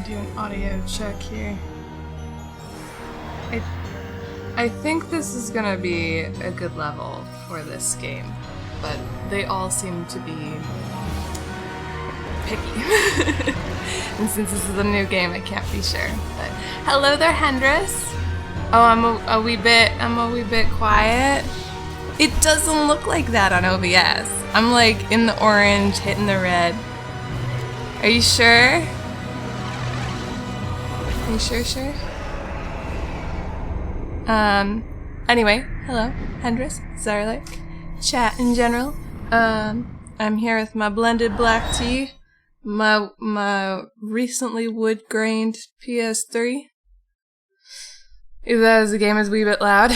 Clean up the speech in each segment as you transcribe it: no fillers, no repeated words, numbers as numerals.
do an audio check here. I think this is gonna be a good level for this game, but they all seem to be picky. And since this is a new game, I can't be sure. But hello there, Hendris. Oh, I'm a wee bit quiet. It doesn't look like that on OBS. I'm like in the orange, hitting the red. Are you sure? Are you sure? Anyway, hello, Hendris, Zarlik, chat in general. I'm here with my blended black tea, my recently wood-grained PS3. Either that is the game is a wee bit loud.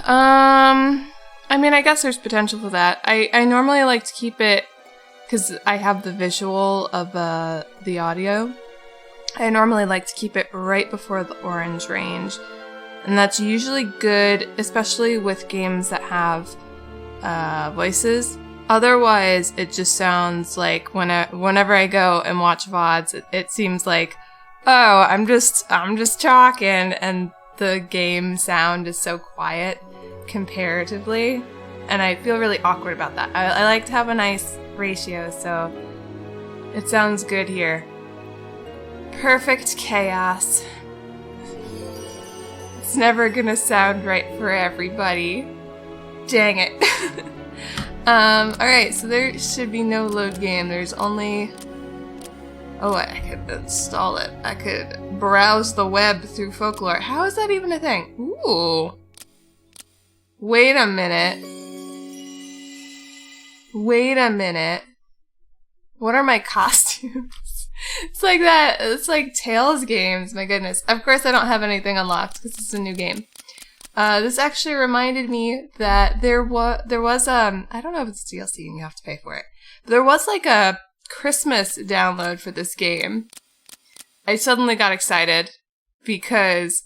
I mean, I guess there's potential for that. I normally like to keep it, because I have the visual of the audio, I normally like to keep it right before the orange range. And that's usually good, especially with games that have voices. Otherwise, it just sounds like whenever I go and watch VODs, it seems like, oh, I'm just talking, and the game sound is so quiet comparatively, and I feel really awkward about that. I like to have a nice ratio, so it sounds good here. Perfect chaos. It's never gonna sound right for everybody. Dang it. Alright, so there should be no load game. There's only... Oh, I could install it. I could browse the web through Folklore. How is that even a thing? Ooh. Wait a minute. Wait a minute. What are my costumes? It's like that. It's like Tales games. My goodness. Of course, I don't have anything unlocked because it's a new game. This actually reminded me that there was I don't know if it's DLC and you have to pay for it. But there was like a Christmas download for this game. I suddenly got excited because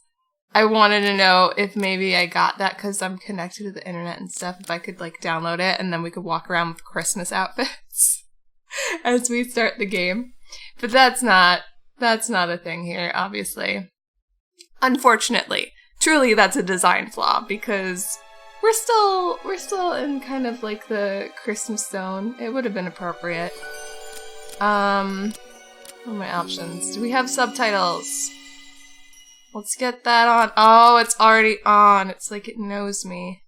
I wanted to know if maybe I got that because I'm connected to the internet and stuff. If I could like download it and then we could walk around with Christmas outfits as we start the game. But that's not a thing here, obviously. Unfortunately. Truly, that's a design flaw, because we're still in kind of like the Christmas zone. It would have been appropriate. What are my options? Do we have subtitles? Let's get that on. Oh, it's already on. It's like it knows me.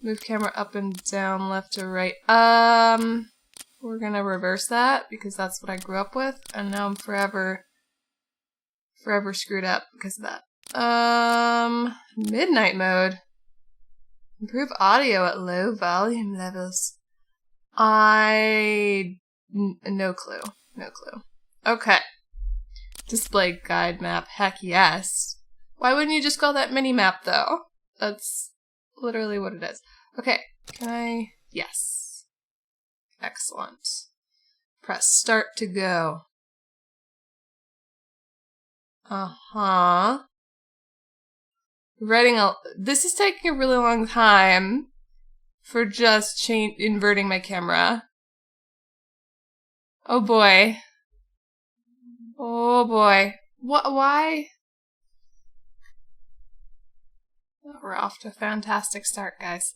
Move camera up and down, left to right. We're gonna reverse that because that's what I grew up with, and now I'm forever screwed up because of that. Midnight mode. Improve audio at low volume levels. No clue. Okay. Display guide map. Heck yes. Why wouldn't you just call that mini map though? That's literally what it is. Okay. Can I? Yes. Excellent. Press start to go. Uh-huh. This is taking a really long time for just inverting my camera. Oh boy. Oh boy. Why? Oh, we're off to a fantastic start, guys.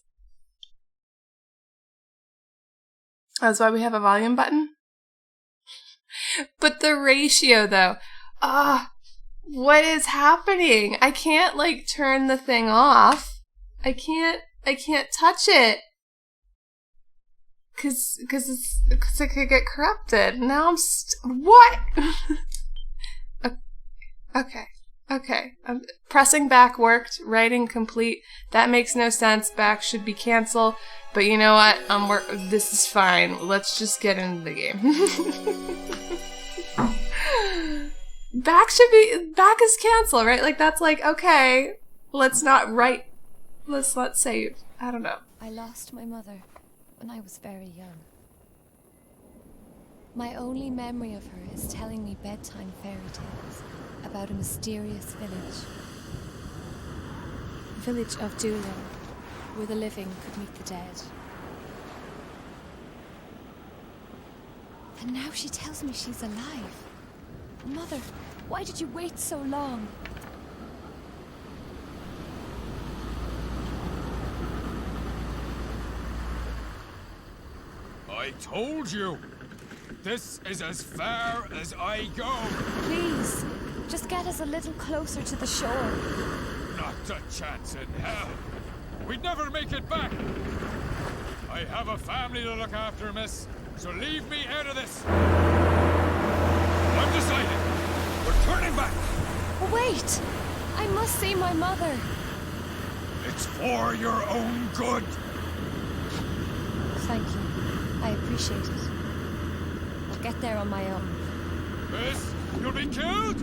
That's why we have a volume button. But the ratio though. What is happening? I can't like turn the thing off. I can't touch it. Cause it could get corrupted. Now I'm what? Okay. Pressing back worked. Writing complete. That makes no sense. Back should be cancel. But you know what? This is fine. Let's just get into the game. Back is cancel, right? Like that's like, okay, let's not save. I don't know. I lost my mother when I was very young. My only memory of her is telling me bedtime fairy tales about a mysterious village. The village of Dula, where the living could meet the dead. And now she tells me she's alive. Mother, why did you wait so long? I told you! This is as far as I go! Please, just get us a little closer to the shore. Not a chance in hell! We'd never make it back! I have a family to look after, miss, so leave me out of this! I'm decided! We're turning back! Wait! I must see my mother! It's for your own good! Thank you. I appreciate it. I'll get there on my own. Miss, you'll be killed?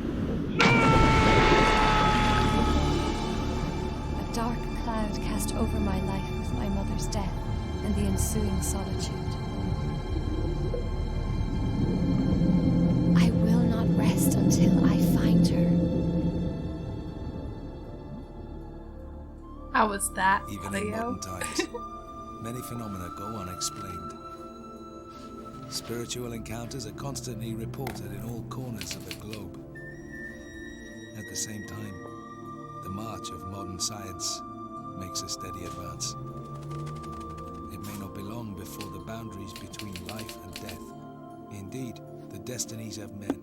A dark cloud cast over my life with my mother's death and the ensuing solitude. I will not rest until I find her. How was that, Even in Leo? modern times, many phenomena go unexplained. Spiritual encounters are constantly reported in all corners of the globe. At the same time, the march of modern science makes a steady advance. It may not be long before the boundaries between life and death, indeed, the destinies of men,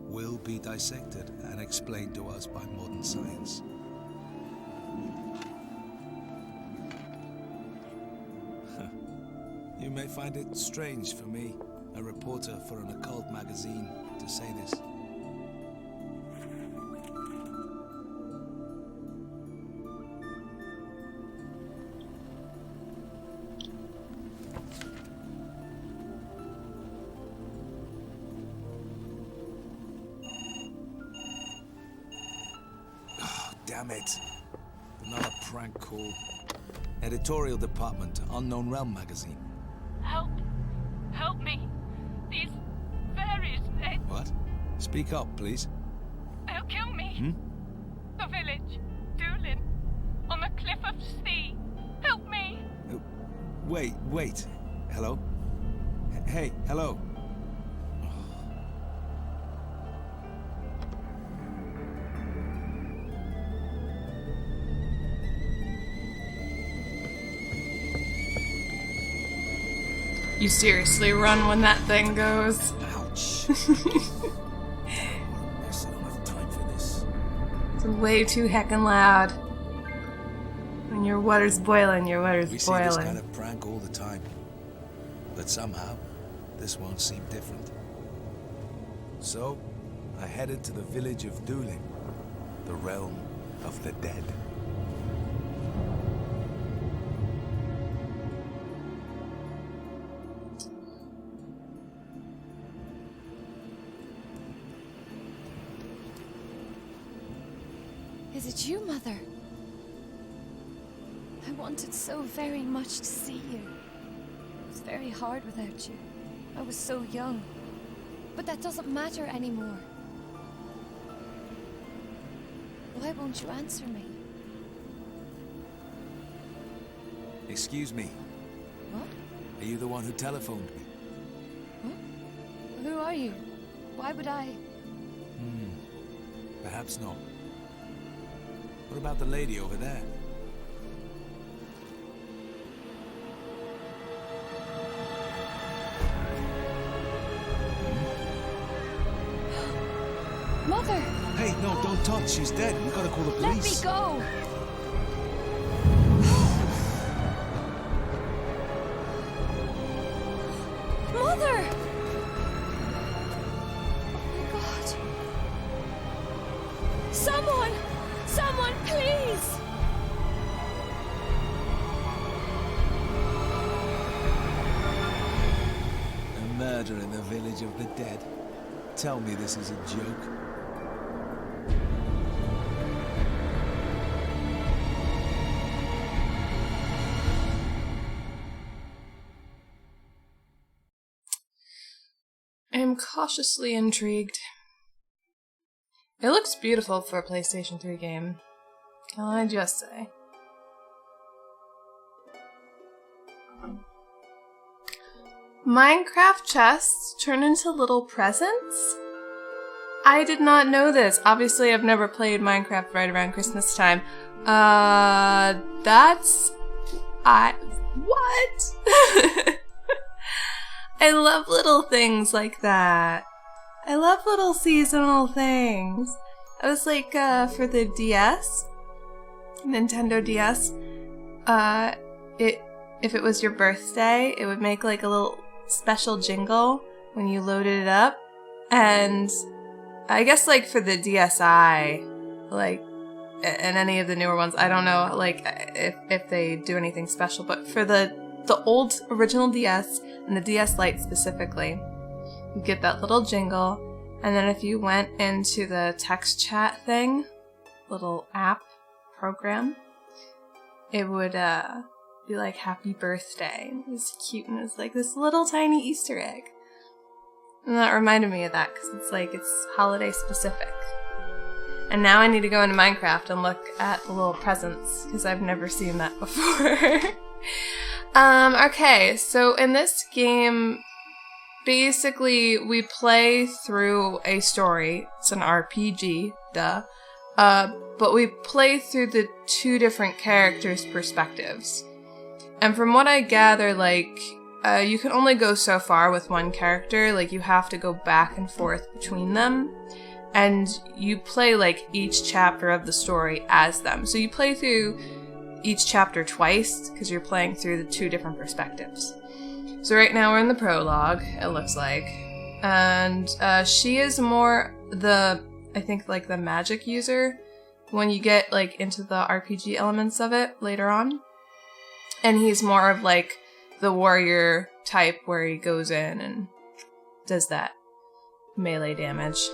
will be dissected and explained to us by modern science. You may find it strange for me, a reporter for an occult magazine, to say this. Oh, damn it. Another prank call. Editorial department, Unknown Realm magazine. Help! Help me! These fairies, What? Speak up, please. they'll kill me! Hmm? The village, Doolin, on the cliff of sea. Help me! Wait. Hello? Hey, hello. You seriously run when that thing goes. Ouch. I don't have time for this. It's way too heckin' loud. When your water's boiling, your water's We see boiling. this kind of prank all the time. But somehow, this won't seem different. So, I headed to the village of Doolin, the realm of the dead. Is it you, Mother? I wanted so very much to see you. It was very hard without you. I was so young. But that doesn't matter anymore. Why won't you answer me? Excuse me, What? are you the one who telephoned me? What? Who are you? Why would I? Perhaps not. What about the lady over there? Mother! Hey, no, don't touch. She's dead. We gotta call the Let me police. go! Mother! Oh my God. Someone! Someone, please! A murder in the village of the dead. Tell me this is a joke. I am cautiously intrigued. It looks beautiful for a PlayStation 3 game. Can I just say? Minecraft chests turn into little presents? I did not know this. Obviously, I've never played Minecraft right around Christmas time. What? I love little things like that. I love little seasonal things. I was like, for the DS, Nintendo DS, if it was your birthday, it would make like a little special jingle when you loaded it up. And I guess like for the DSi, like, and any of the newer ones, I don't know, like, if they do anything special, but for the old original DS and the DS Lite specifically, you get that little jingle, and then if you went into the text chat thing, little app program, it would be like happy birthday. It was cute, and it was like this little tiny Easter egg. And that reminded me of that, because it's like, it's holiday specific. And now I need to go into Minecraft and look at the little presents, because I've never seen that before. Okay, so in this game, basically we play through a story. It's an RPG, duh. But we play through the two different characters' perspectives. And from what I gather, like, you can only go so far with one character. Like, you have to go back and forth between them. And you play, like, each chapter of the story as them. So you play through each chapter twice, because you're playing through the two different perspectives. So right now we're in the prologue, it looks like. And she is more I think, like, the magic user when you get, like, into the RPG elements of it later on. And he's more of, like, the warrior type where he goes in and does that melee damage.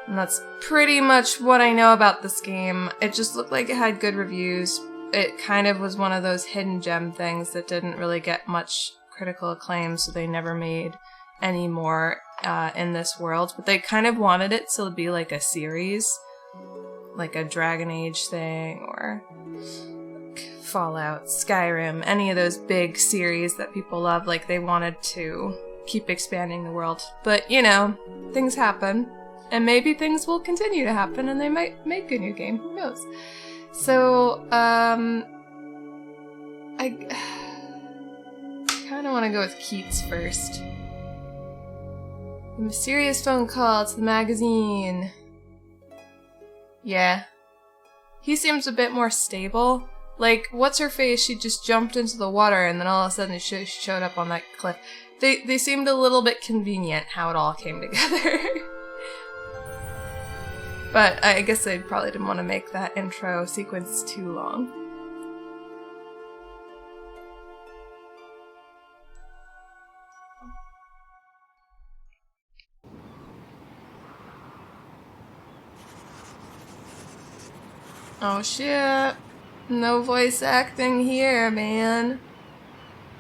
And that's pretty much what I know about this game. It just looked like it had good reviews. It kind of was one of those hidden gem things that didn't really get much critical acclaim, so they never made any more in this world. But they kind of wanted it to be like a series, like a Dragon Age thing, or Fallout, Skyrim, any of those big series that people love. Like, they wanted to keep expanding the world. But, you know, things happen. And maybe things will continue to happen, and they might make a new game. Who knows? So, I kind of want to go with Keats first. A mysterious phone call to the magazine. Yeah. He seems a bit more stable. Like, what's-her-face, she just jumped into the water, and then all of a sudden she showed up on that cliff. They seemed a little bit convenient how it all came together. But I guess they probably didn't want to make that intro sequence too long. Oh shit. No voice acting here, man.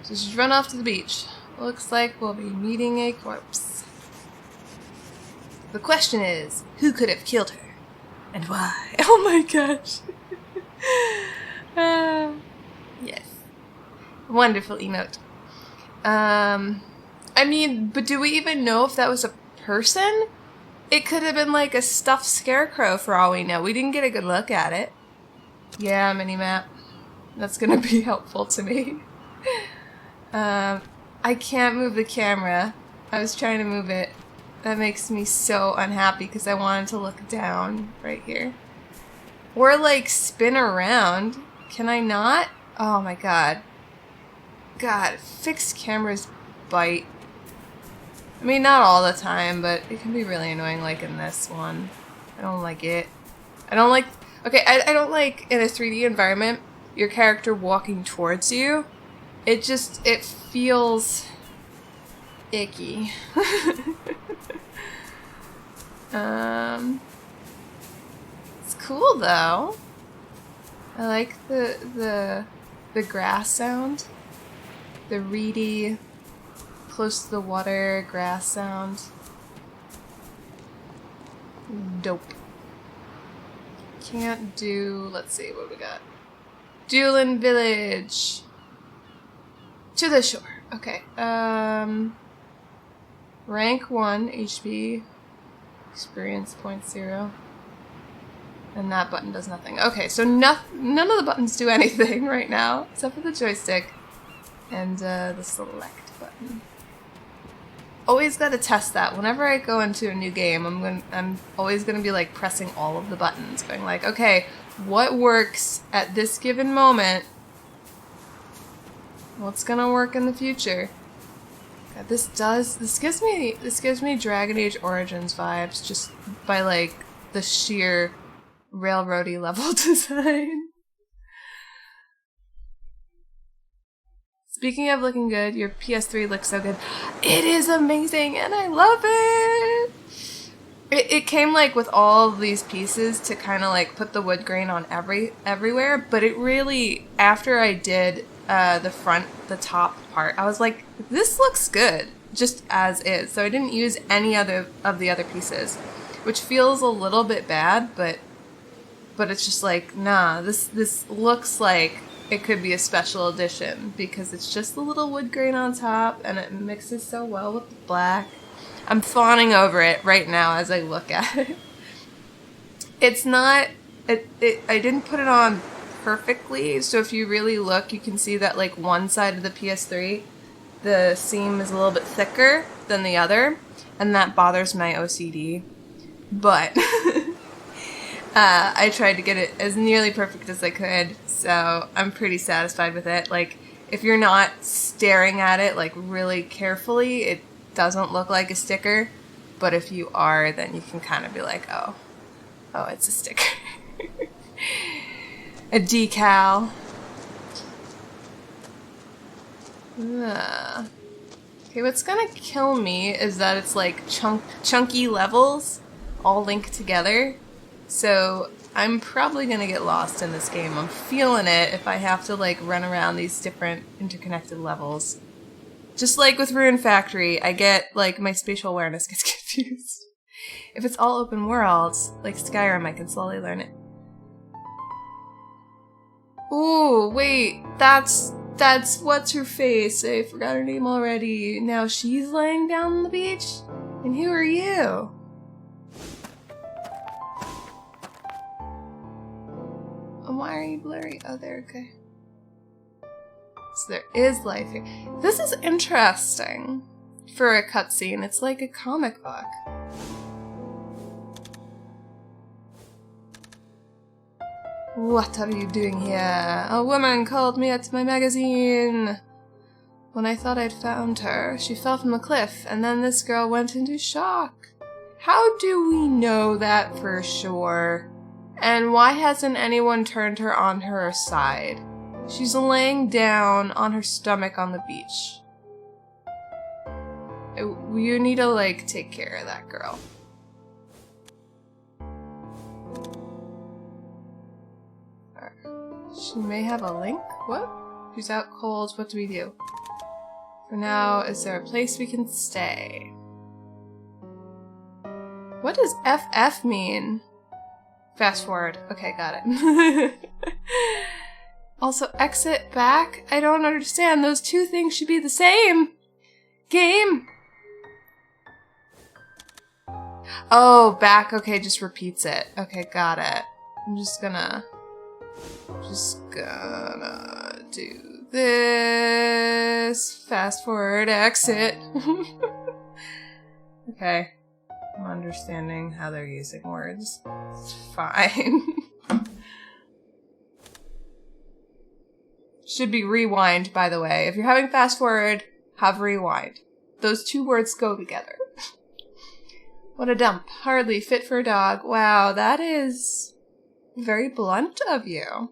Just run off to the beach. Looks like we'll be meeting a corpse. The question is, who could have killed her? And why? Oh my gosh. Yes. Wonderful emote. I mean, but do we even know if that was a person? It could have been like a stuffed scarecrow for all we know. We didn't get a good look at it. Yeah, minimap. That's gonna be helpful to me. I can't move the camera. I was trying to move it. That makes me so unhappy because I wanted to look down right here. Or like spin around. Can I not? Oh my god. God, fixed cameras bite. I mean, not all the time, but it can be really annoying, like in this one. I don't like it. I don't like... Okay, I don't like, in a 3D environment, your character walking towards you. It feels... icky. It's cool though. I like the grass sound. The reedy, close to the water grass sound. Dope. Can't do, let's see what we got. Duelin Village. To the shore. Okay. Rank 1 HP. Experience point 0. And that button does nothing. Okay, so none of the buttons do anything right now, except for the joystick and the select button. Always gotta test that. Whenever I go into a new game, I'm always gonna be like pressing all of the buttons, going like, okay, what works at this given moment? What's gonna work in the future? God, this gives me Dragon Age Origins vibes just by like the sheer railroady level design. Speaking of looking good, your PS3 looks so good. It is amazing and I love it! It came like with all of these pieces to kind of like put the wood grain on everywhere, but it really, after I did the top part, I was like, this looks good, just as is. So I didn't use any other of the other pieces, which feels a little bit bad, but it's just like, nah, this looks like it could be a special edition because it's just the little wood grain on top and it mixes so well with the black. I'm fawning over it right now as I look at it. It's not, I didn't put it on perfectly, so if you really look, you can see that like one side of the PS3, the seam is a little bit thicker than the other, and that bothers my OCD. But I tried to get it as nearly perfect as I could, so I'm pretty satisfied with it. Like, if you're not staring at it like really carefully, it doesn't look like a sticker, but if you are, then you can kind of be like, oh, it's a sticker. A decal. Okay, what's gonna kill me is that it's like chunky levels all linked together. So I'm probably gonna get lost in this game. I'm feeling it if I have to like run around these different interconnected levels. Just like with Ruin Factory, I get like my spatial awareness gets confused. If it's all open world, like Skyrim, I can slowly learn it. Ooh, wait, that's what's her face? I forgot her name already. Now she's laying down on the beach? And who are you? And why are you blurry? Oh, there, okay. So there is life here. This is interesting for a cutscene. It's like a comic book. What are you doing here? A woman called me at my magazine. When I thought I'd found her, she fell from the cliff, and then this girl went into shock. How do we know that for sure? And why hasn't anyone turned her on her side? She's laying down on her stomach on the beach. You need to, like, take care of that girl. She may have a link? What? She's out cold. What do we do? For now, is there a place we can stay? What does FF mean? Fast forward. Okay, got it. Also, exit back? I don't understand. Those two things should be the same. Game. Oh, back. Okay, just repeats it. Okay, got it. I'm just gonna do this. Fast forward, exit. Okay. I'm understanding how they're using words. It's fine. Should be rewind, by the way. If you're having fast forward, have rewind. Those two words go together. What a dump. Hardly fit for a dog. Wow, that is very blunt of you.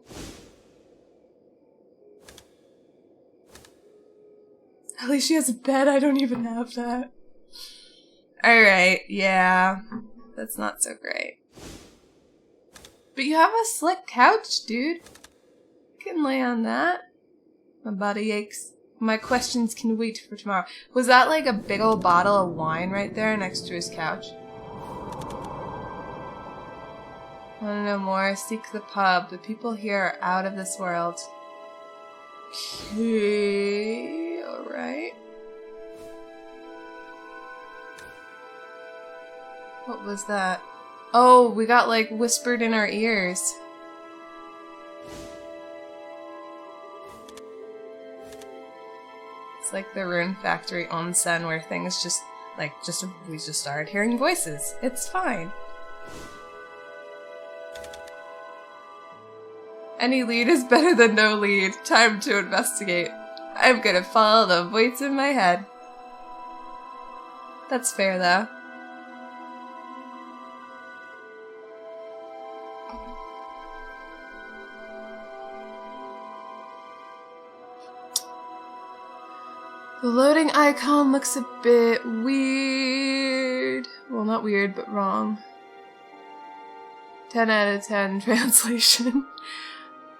At least she has a bed. I don't even have that. Alright, yeah. That's not so great. But you have a slick couch, dude. You can lay on that. My body aches. My questions can wait for tomorrow. Was that like a big old bottle of wine right there next to his couch? Wanna know more? Seek the pub. The people here are out of this world. Okay, alright. What was that? Oh, we got like whispered in our ears. It's like the Rune Factory onsen where things just we just started hearing voices. It's fine. Any lead is better than no lead. Time to investigate. I'm gonna follow the voice in my head. That's fair, though. The loading icon looks a bit weird. Well, not weird, but wrong. 10 out of 10 translation.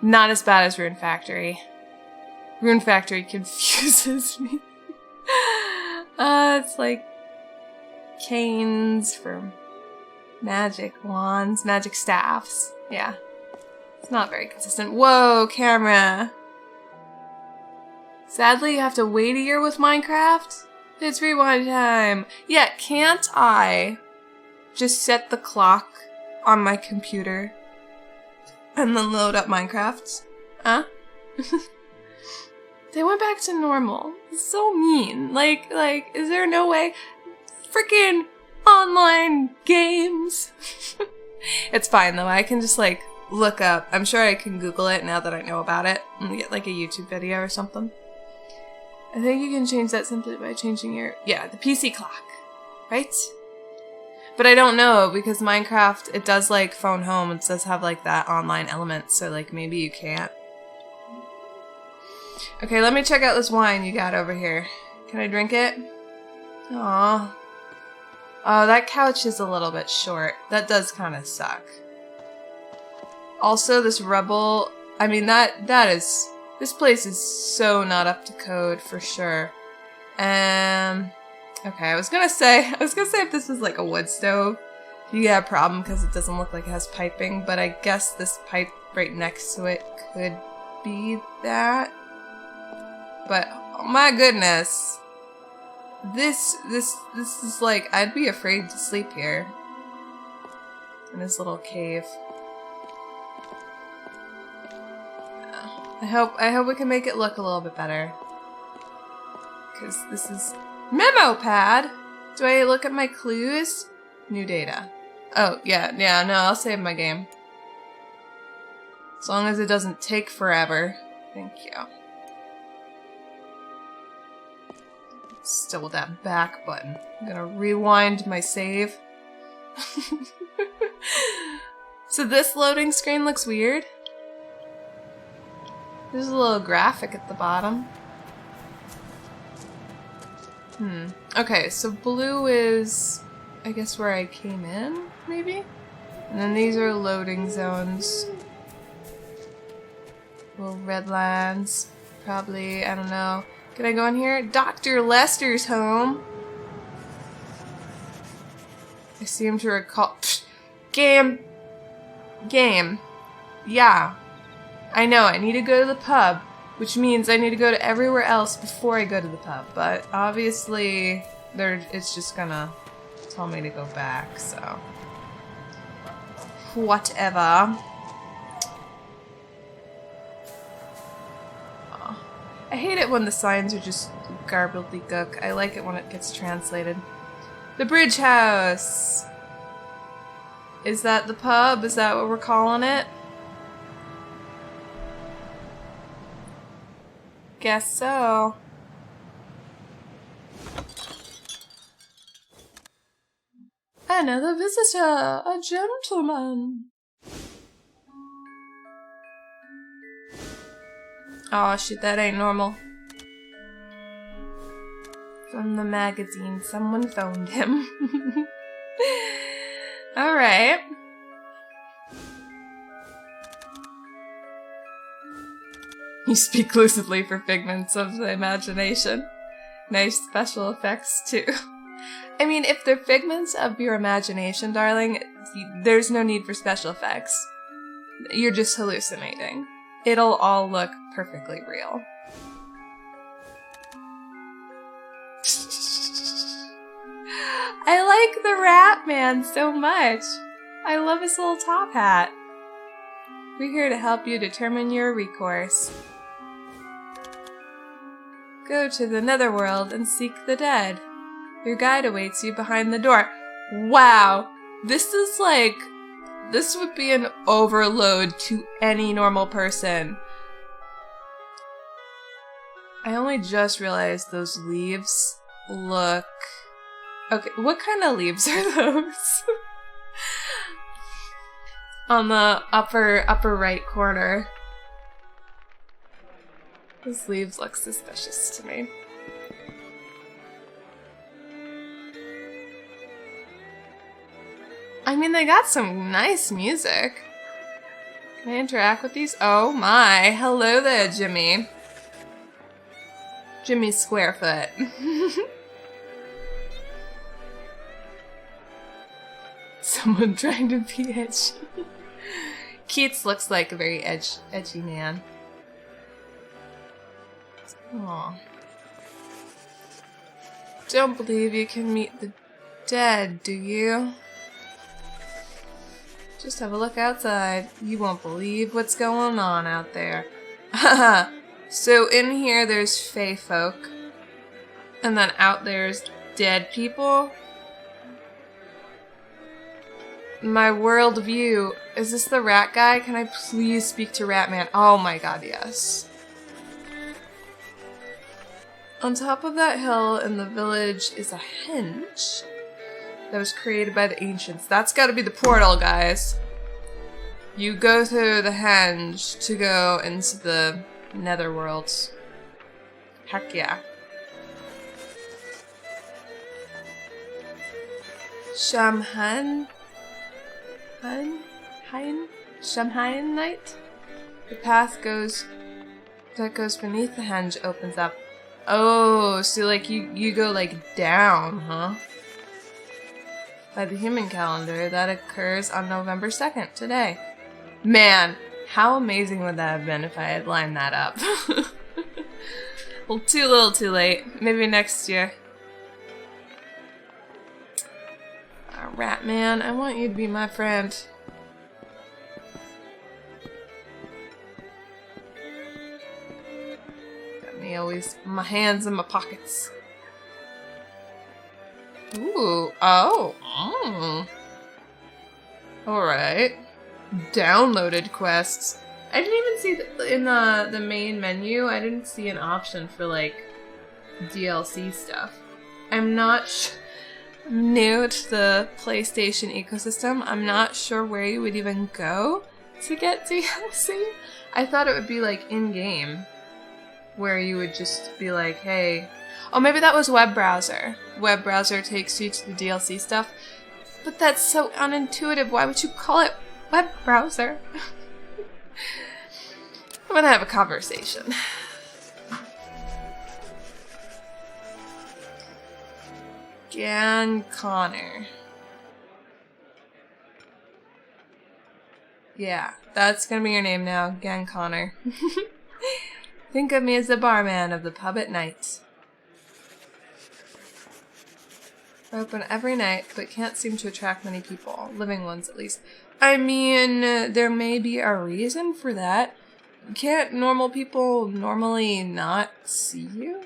Not as bad as Rune Factory. Rune Factory confuses me. It's like canes for magic wands, magic staffs. Yeah. It's not very consistent. Whoa, camera. Sadly, you have to wait a year with Minecraft? It's rewind time. Yeah, can't I just set the clock on my computer and then load up Minecraft? Huh? They went back to normal. It's so mean. Like, is there no way? Freaking online games. It's fine though. I can just like look up. I'm sure I can Google it now that I know about it and get like a YouTube video or something. I think you can change that simply by changing the PC clock, right? But I don't know because Minecraft, it does like phone home. It does have like that online element, so like maybe you can't. Okay, let me check out this wine you got over here. Can I drink it? Aww. Oh, that couch is a little bit short. That does kind of suck. Also, this rubble, I mean, this place is so not up to code for sure. Okay, I was gonna say if this was like a wood stove, you got a problem because it doesn't look like it has piping, but I guess this pipe right next to it could be that. But, oh my goodness. This is like, I'd be afraid to sleep here. In this little cave. I hope we can make it look a little bit better. Because this is... Memo pad! Do I look at my clues? New data. Oh, yeah, no, I'll save my game. As long as it doesn't take forever. Thank you. Still with that back button. I'm gonna rewind my save. So this loading screen looks weird. There's a little graphic at the bottom. Okay, so blue is, I guess, where I came in, maybe? And then these are loading zones. Little red lines. Probably, I don't know. Can I go in here? Dr. Lester's home. I seem to recall... Psh, game. Yeah. I know, I need to go to the pub, which means I need to go to everywhere else before I go to the pub, but obviously it's just gonna tell me to go back, so... Whatever. Oh. I hate it when the signs are just gobbledygook. I like it when it gets translated. The Bridge House! Is that the pub? Is that what we're calling it? Guess so. Another visitor, a gentleman. Oh shit, that ain't normal. From the magazine, someone phoned him. Alright. You speak lucidly for figments of the imagination. Nice special effects, too. I mean, if they're figments of your imagination, darling, there's no need for special effects. You're just hallucinating. It'll all look perfectly real. I like the Rat Man so much. I love his little top hat. We're here to help you determine your recourse. Go to the netherworld and seek the dead. Your guide awaits you behind the door. Wow! This is like... This would be an overload to any normal person. I only just realized those leaves look... Okay, what kind of leaves are those? On the upper right corner. Those leaves look suspicious to me. I mean, they got some nice music. Can I interact with these? Oh my. Hello there, Jimmy. Jimmy Squarefoot. Someone trying to be edgy. Keats looks like a very edgy man. Aww. Don't believe you can meet the dead, do you? Just have a look outside. You won't believe what's going on out there. Haha. So in here there's fae folk. And then out there's dead people. My world view. Is this the rat guy? Can I please speak to Ratman? Oh my god, yes. On top of that hill in the village is a henge that was created by the ancients. That's gotta be the portal, guys. You go through the henge to go into the netherworld. Heck yeah. Shamhain Night? The path that goes beneath the henge opens up. Oh, so like you go like down, huh? By the human calendar, that occurs on November 2nd, today. Man, how amazing would that have been if I had lined that up? Well, too little, too late. Maybe next year. Rat man, I want you to be my friend. Got me always my hands in my pockets. Ooh, oh. Alright. Downloaded quests. I didn't even see in the main menu, I didn't see an option for like DLC stuff. I'm not new to the PlayStation ecosystem. I'm not sure where you would even go to get DLC. I thought it would be like in-game, where you would just be like, hey... Oh, maybe that was web browser. Web browser takes you to the DLC stuff. But that's so unintuitive. Why would you call it web browser? I'm gonna have a conversation. Gan Connor. Yeah, that's gonna be your name now, Gan Connor. Think of me as the barman of the pub at night. We're open every night, but can't seem to attract many people. Living ones, at least. I mean, there may be a reason for that. Can't normal people normally not see you?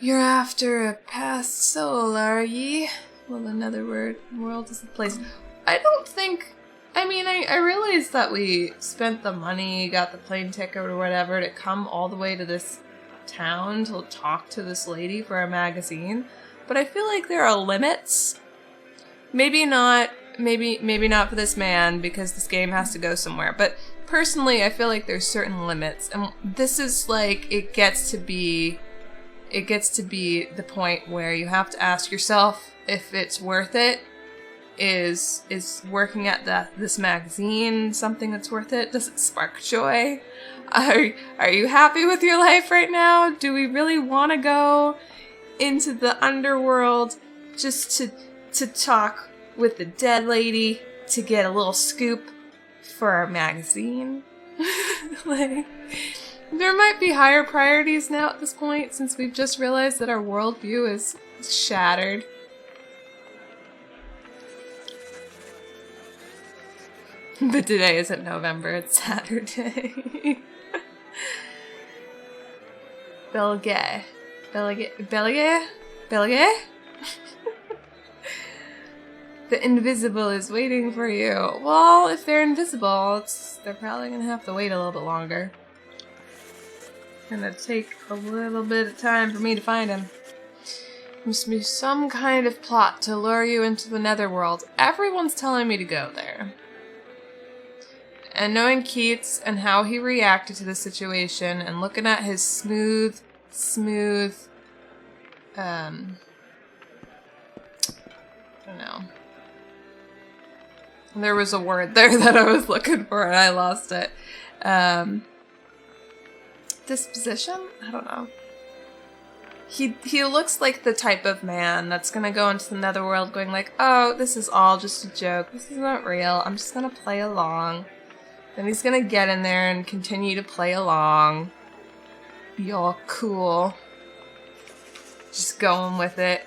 You're after a past soul, are ye? Well, another world is the place. I don't think... I mean, I realized that we spent the money, got the plane ticket or whatever to come all the way to this town to talk to this lady for a magazine, but I feel like there are limits. Maybe not for this man, because this game has to go somewhere, but personally I feel like there's certain limits, and this is like, it gets to be the point where you have to ask yourself if it's worth it. Is working at this magazine something that's worth it? Does it spark joy? Are you happy with your life right now? Do we really want to go into the underworld just to talk with the dead lady to get a little scoop for our magazine? Like, There might be higher priorities now at this point, since we've just realized that our worldview is shattered. But today isn't November, it's Saturday. Belge. The invisible is waiting for you. Well, if they're invisible, they're probably gonna have to wait a little bit longer. Gonna take a little bit of time for me to find him. Must be some kind of plot to lure you into the netherworld. Everyone's telling me to go there. And knowing Keats and how he reacted to the situation and looking at his smooth, I don't know. There was a word there that I was looking for and I lost it. Disposition? I don't know. He looks like the type of man that's gonna go into the netherworld going like, oh, this is all just a joke. This is not real. I'm just gonna play along. Then he's gonna get in there and continue to play along. Be all cool. Just going with it.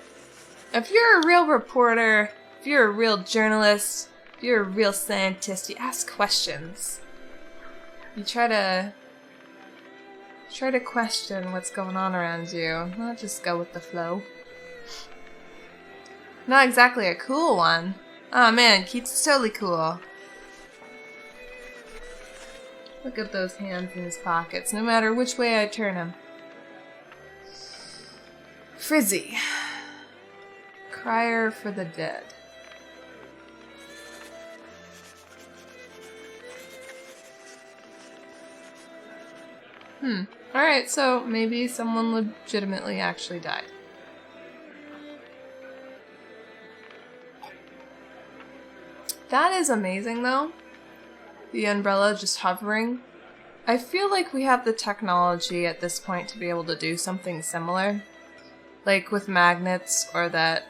If you're a real reporter, if you're a real journalist, if you're a real scientist, you ask questions. You try to question what's going on around you, not just go with the flow. Not exactly a cool one. Oh man, Keats is totally cool. Look at those hands in his pockets, no matter which way I turn him. Frizzy. Crier for the dead. Alright, so maybe someone legitimately actually died. That is amazing, though. The umbrella just hovering. I feel like we have the technology at this point to be able to do something similar. Like with magnets or that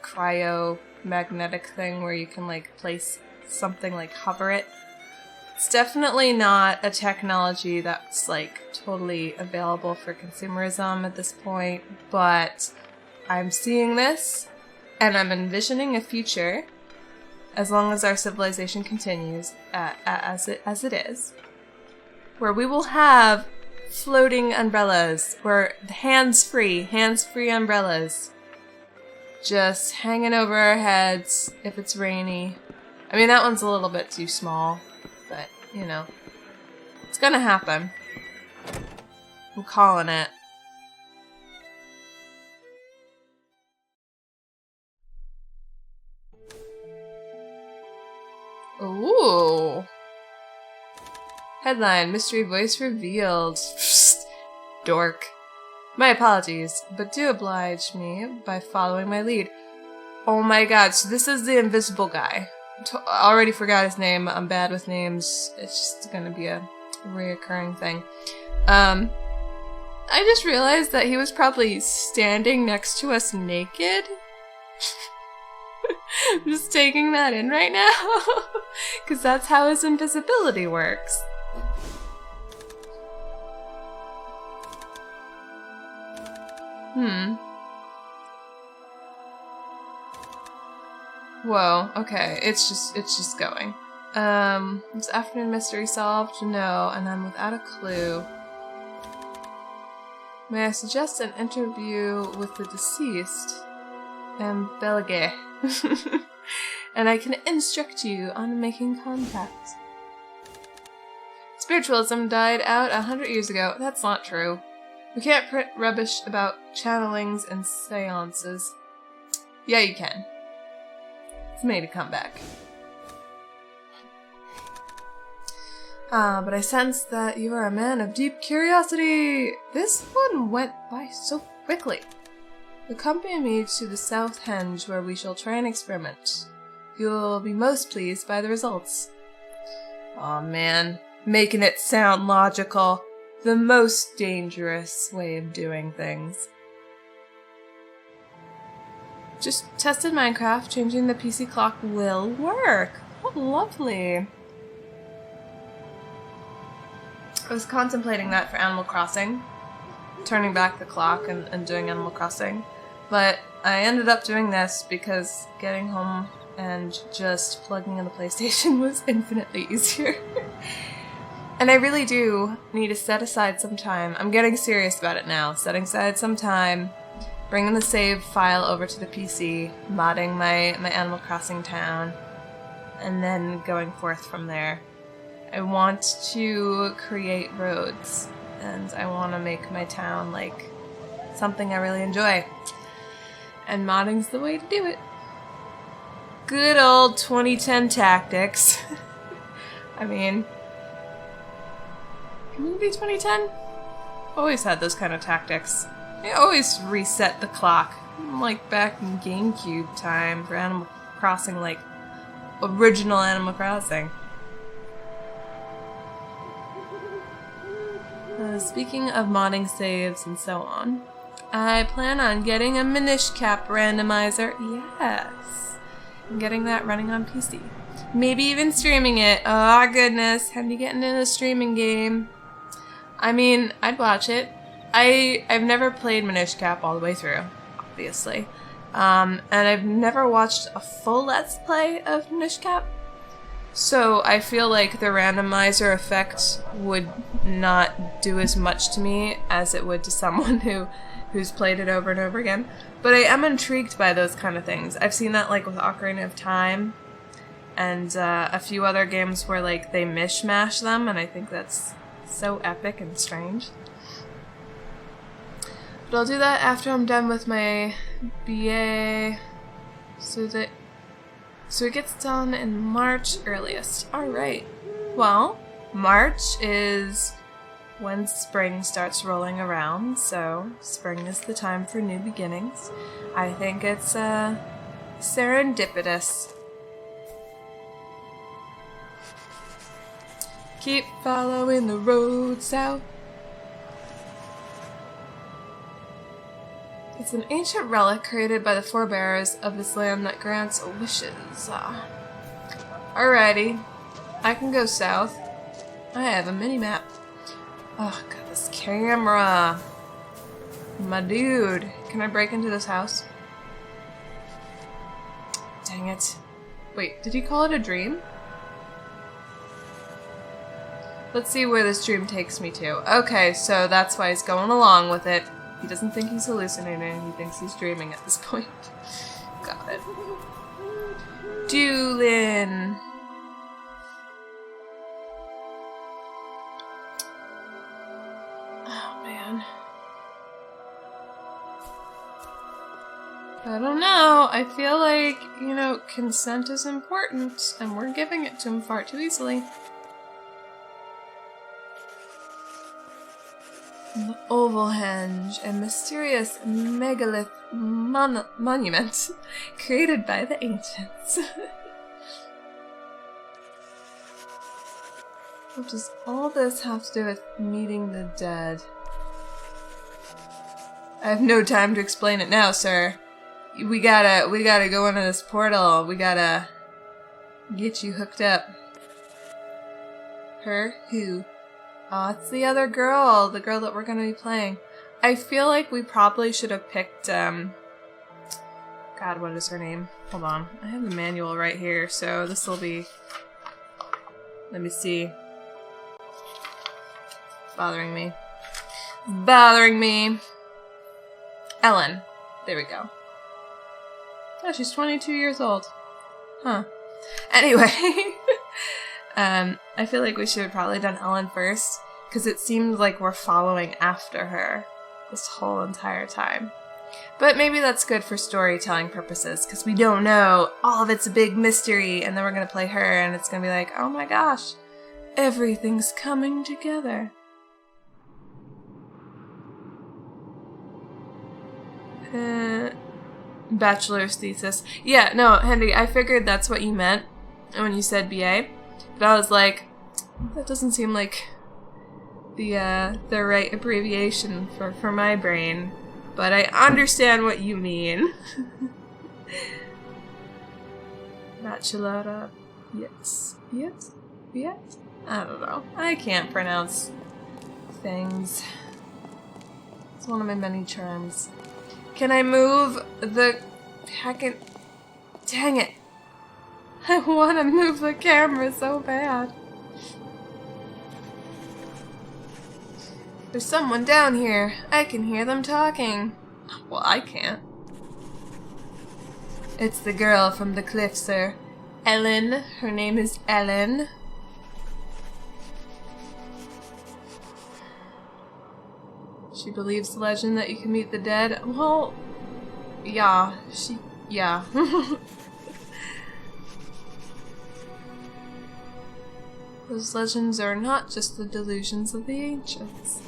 cryo-magnetic thing where you can like place something, like hover it. It's definitely not a technology that's like totally available for consumerism at this point, but I'm seeing this and I'm envisioning a future, as long as our civilization continues as it is, where we will have floating umbrellas, where hands-free umbrellas just hanging over our heads if it's rainy. I mean, that one's a little bit too small, but, you know, it's gonna happen. I'm calling it. Ooh. Headline, mystery voice revealed. Psst, dork. My apologies, but do oblige me by following my lead. Oh my god, so this is the invisible guy. I already forgot his name. I'm bad with names. It's just gonna be a reoccurring thing. I just realized that he was probably standing next to us naked. I'm just taking that in right now. Because that's how his invisibility works. Whoa, okay, it's just going. Is afternoon mystery solved? No, and I'm without a clue. May I suggest an interview with the deceased? Belge. And I can instruct you on making contact. Spiritualism died out 100 years ago. That's not true. We can't print rubbish about channelings and seances. Yeah, you can. It's made a comeback. But I sense that you are a man of deep curiosity. This one went by so quickly. Accompany me to the South Henge, where we shall try an experiment. You will be most pleased by the results. Aw, man. Making it sound logical. The most dangerous way of doing things. Just tested Minecraft. Changing the PC clock will work. Oh, lovely. I was contemplating that for Animal Crossing, turning back the clock and doing Animal Crossing, but I ended up doing this because getting home and just plugging in the PlayStation was infinitely easier. And I really do need to set aside some time. I'm getting serious about it now. Setting aside some time, bringing the save file over to the PC, modding my Animal Crossing town, and then going forth from there. I want to create roads, and I want to make my town like something I really enjoy. And modding's the way to do it. Good old 2010 tactics. I mean, can it be 2010? Always had those kind of tactics. I always reset the clock, like back in GameCube time for Animal Crossing, like original Animal Crossing. Speaking of modding saves and so on, I plan on getting a Minish Cap randomizer. Yes. I'm getting that running on PC. Maybe even streaming it. Oh goodness, Hendy getting in a streaming game. I mean, I'd watch it. I've never played Minish Cap all the way through, obviously. And I've never watched a full Let's Play of Minish Cap. So I feel like the randomizer effect would not do as much to me as it would to someone who's played it over and over again. But I am intrigued by those kind of things. I've seen that like with Ocarina of Time and a few other games where like they mishmash them, and I think that's so epic and strange. But I'll do that after I'm done with my BA, so it gets done in March earliest. Alright. Well, March is when spring starts rolling around, so spring is the time for new beginnings. I think it's serendipitous. Keep following the road south. It's an ancient relic created by the forebears of this land that grants wishes. Alrighty. I can go south. I have a mini-map. Oh god, this camera. My dude. Can I break into this house? Dang it. Wait, did he call it a dream? Let's see where this dream takes me to. Okay, so that's why he's going along with it. He doesn't think he's hallucinating, he thinks he's dreaming at this point. Got it. Doolin! Oh, man. I don't know. I feel like, you know, consent is important, and we're giving it to him far too easily. The Ovalhenge, a mysterious megalith monument created by the ancients. What does all this have to do with meeting the dead? I have no time to explain it now, sir. We gotta go into this portal. We gotta get you hooked up. Her? Who? Oh, it's the other girl. The girl that we're gonna be playing. I feel like we probably should have picked, God, what is her name? Hold on. I have the manual right here, so this will be... Let me see. Bothering me. Bothering me. Ellen. There we go. Oh, she's 22 years old. Huh. Anyway. I feel like we should have probably done Ellen first, because it seems like we're following after her this whole entire time. But maybe that's good for storytelling purposes, because we don't know. All of it's a big mystery, and then we're going to play her, and it's going to be like, oh my gosh, everything's coming together. Bachelor's thesis. Yeah, no, Henry, I figured that's what you meant when you said BA. But I was like, that doesn't seem like the right abbreviation for my brain. But I understand what you mean. Bachelorette. Yes. I don't know. I can't pronounce things. It's one of my many charms. Can I move the heckin'... Dang it! I want to move the camera so bad. There's someone down here. I can hear them talking. Well, I can't. It's the girl from the cliff, sir. Ellen. Her name is Ellen. She believes the legend that you can meet the dead. Well, yeah. Yeah. Those legends are not just the delusions of the ancients.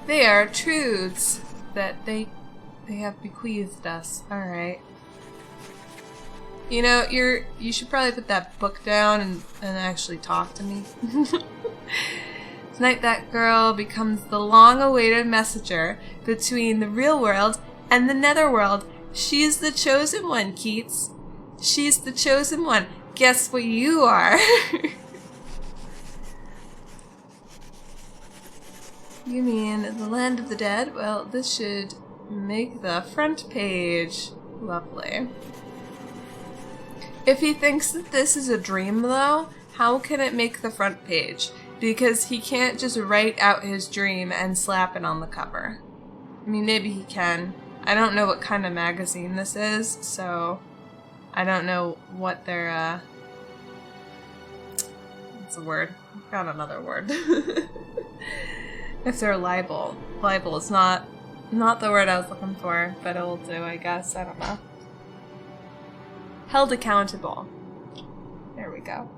They are truths that they have bequeathed us. Alright. You know, you should probably put that book down and actually talk to me. Tonight that girl becomes the long-awaited messenger between the real world and the netherworld. She's the chosen one, Keats. She's the chosen one. Guess what you are? You mean the land of the dead? Well, this should make the front page. Lovely. If he thinks that this is a dream, though, how can it make the front page? Because he can't just write out his dream and slap it on the cover. I mean, maybe he can. I don't know what kind of magazine this is, so I don't know what their, what's the word? I've got another word. If they're libel. Libel is not the word I was looking for, but it'll do, I guess. I don't know. Held accountable. There we go.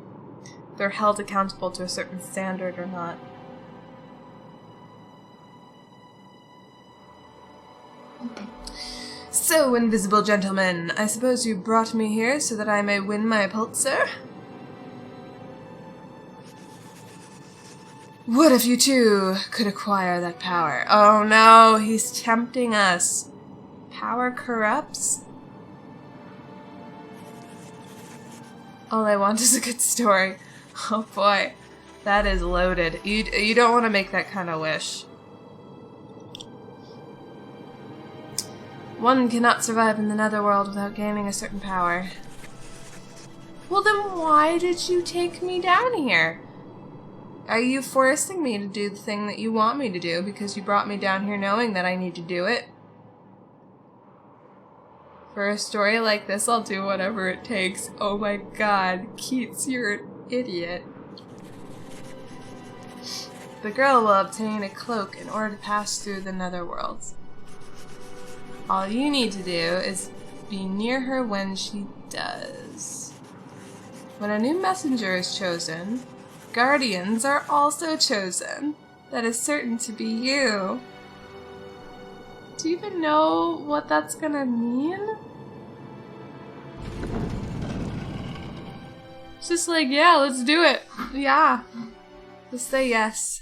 They're held accountable to a certain standard or not. So, invisible gentleman, I suppose you brought me here so that I may win my Pulitzer? What if you too could acquire that power? Oh no, he's tempting us. Power corrupts? All I want is a good story. Oh boy, that is loaded. You don't want to make that kind of wish. One cannot survive in the netherworld without gaining a certain power. Well then why did you take me down here? Are you forcing me to do the thing that you want me to do because you brought me down here knowing that I need to do it? For a story like this, I'll do whatever it takes. Oh my god, Keats, you're an idiot. The girl will obtain a cloak in order to pass through the netherworlds. All you need to do is be near her when she does. When a new messenger is chosen, guardians are also chosen. That is certain to be you. Do you even know what that's gonna mean? It's just like, yeah, let's do it. Yeah. Just say yes.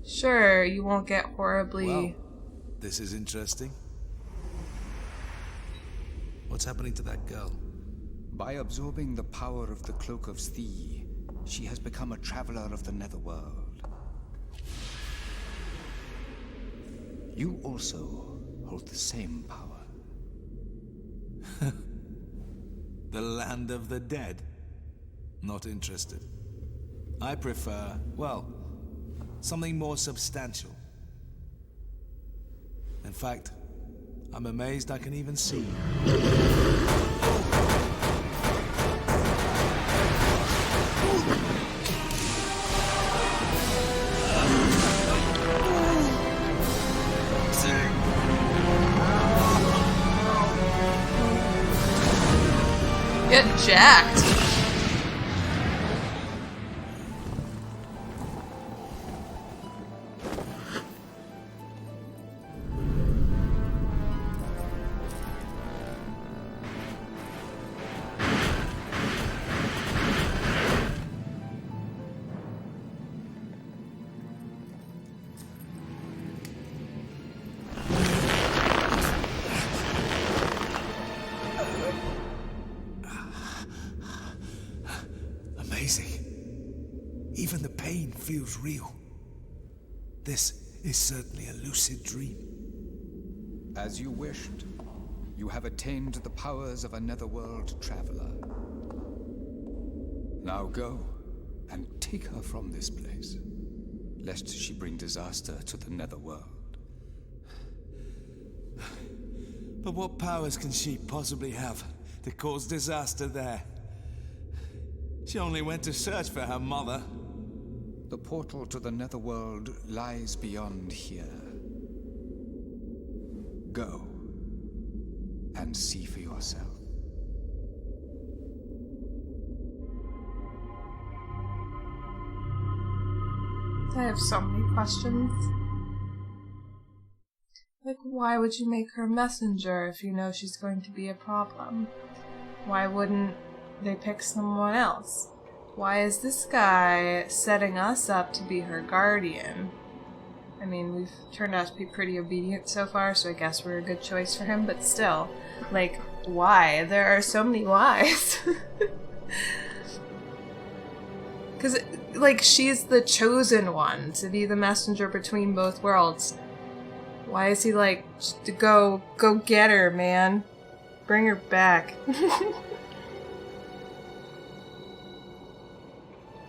Sure, you won't get horribly... Well, this is interesting. What's happening to that girl? By absorbing the power of the Cloak of Thee, she has become a traveler of the netherworld. You also hold the same power. The land of the dead? Not interested. I prefer, well, something more substantial. In fact, I'm amazed I can even see. Get jacked. feels real. This is certainly a lucid dream. As you wished, you have attained the powers of a netherworld traveler. Now go and take her from this place, lest she bring disaster to the netherworld. But what powers can she possibly have to cause disaster there? She only went to search for her mother. The portal to the netherworld lies beyond here. Go and see for yourself. I have so many questions. Like, why would you make her a messenger if you know she's going to be a problem? Why wouldn't they pick someone else? Why is this guy setting us up to be her guardian? I mean, we've turned out to be pretty obedient so far, so I guess we're a good choice for him, but still, like, why? There are so many whys. Because, like, she's the chosen one to be the messenger between both worlds. Why is he like, go get her, man. Bring her back.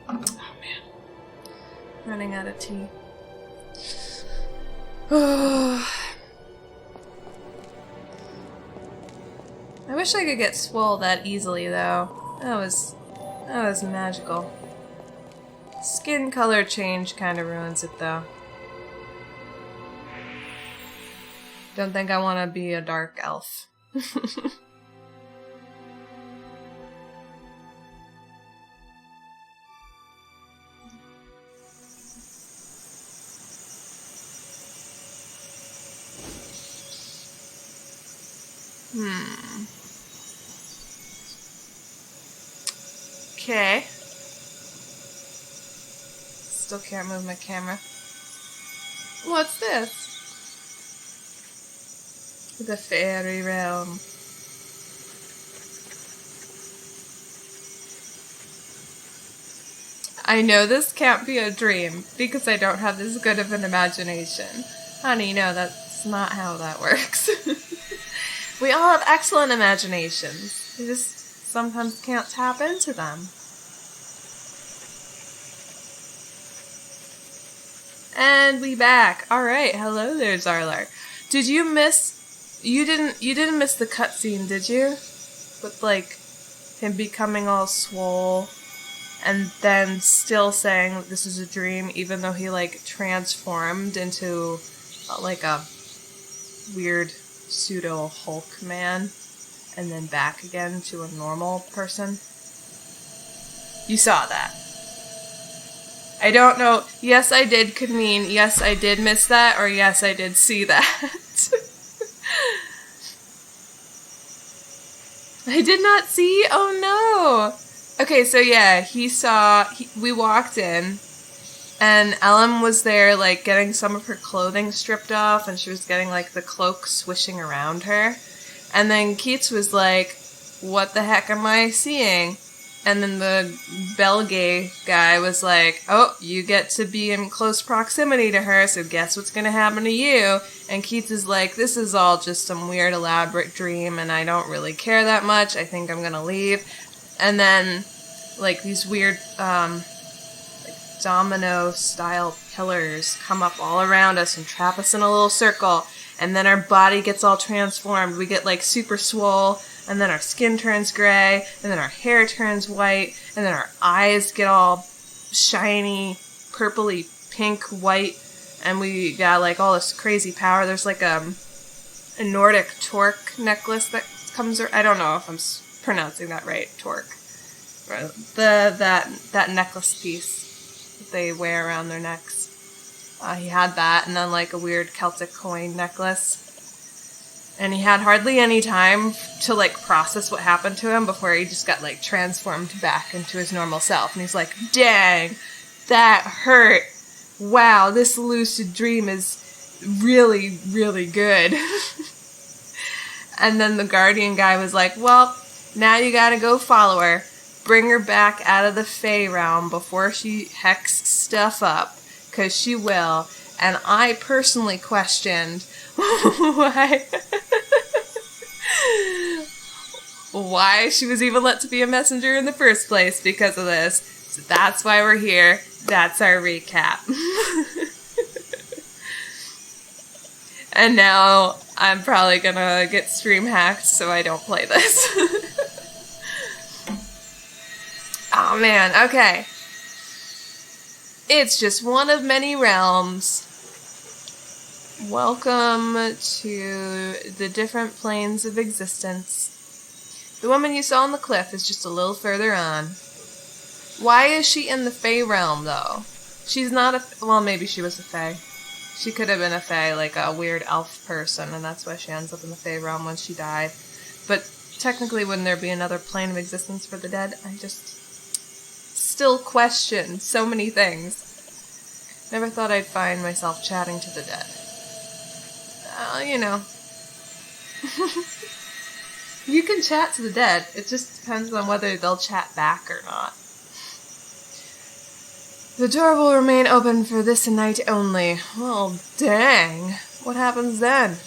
Oh, man. Running out of tea. I wish I could get swole that easily, though. That was magical. Skin color change kind of ruins it, though. Don't think I want to be a dark elf. Okay. Still can't move my camera. What's this? The fairy realm. I know this can't be a dream because I don't have this good of an imagination. Honey, no, that's not how that works. We all have excellent imaginations. We just sometimes can't tap into them. And we back. Alright, hello there, Zarlar. Did you miss... You didn't miss the cutscene, did you? With, like, him becoming all swole and then still saying that this is a dream, even though he, like, transformed into, like, a weird pseudo-Hulk man and then back again to a normal person? You saw that. I don't know. Yes, I did could mean yes, I did miss that, or yes, I did see that. I did not see? Oh no! Okay, so yeah, we walked in, and Ellen was there, like, getting some of her clothing stripped off, and she was getting, like, the cloak swishing around her. And then Keats was like, what the heck am I seeing? And then the Belgay guy was like, oh, you get to be in close proximity to her, so guess what's gonna happen to you? And Keats is like, this is all just some weird elaborate dream, and I don't really care that much, I think I'm gonna leave. And then, like, these weird, like, domino-style pillars come up all around us and trap us in a little circle, and then our body gets all transformed. We get, like, super swole, and then our skin turns gray, and then our hair turns white, and then our eyes get all shiny, purpley pink, white, and we got, like, all this crazy power. There's, like, a Nordic torque necklace that comes... I don't know if I'm pronouncing that right, torque. That necklace piece that they wear around their necks. He had that, and then, like, a weird Celtic coin necklace. And he had hardly any time to, like, process what happened to him before he just got, like, transformed back into his normal self. And he's like, dang, that hurt. Wow, this lucid dream is really, really good. And then the Guardian guy was like, well, now you gotta go follow her. bring her back out of the Fey realm before she hexes stuff up, because she will. And I personally questioned why she was even let to be a messenger in the first place because of this. So that's why we're here. That's our recap. And now I'm probably gonna get stream hacked so I don't play this. Oh man, okay. It's just one of many realms. Welcome to the different planes of existence. The woman you saw on the cliff is just a little further on. Why is she in the Fey realm, though? She's not a... Well, maybe she was a Fey. She could have been a Fey, like a weird elf person, and that's why she ends up in the Fey realm when she died. But technically, wouldn't there be another plane of existence for the dead? I just still question so many things. Never thought I'd find myself chatting to the dead. You know. You can chat to the dead. It just depends on whether they'll chat back or not. The door will remain open for this night only. Well, dang. What happens then?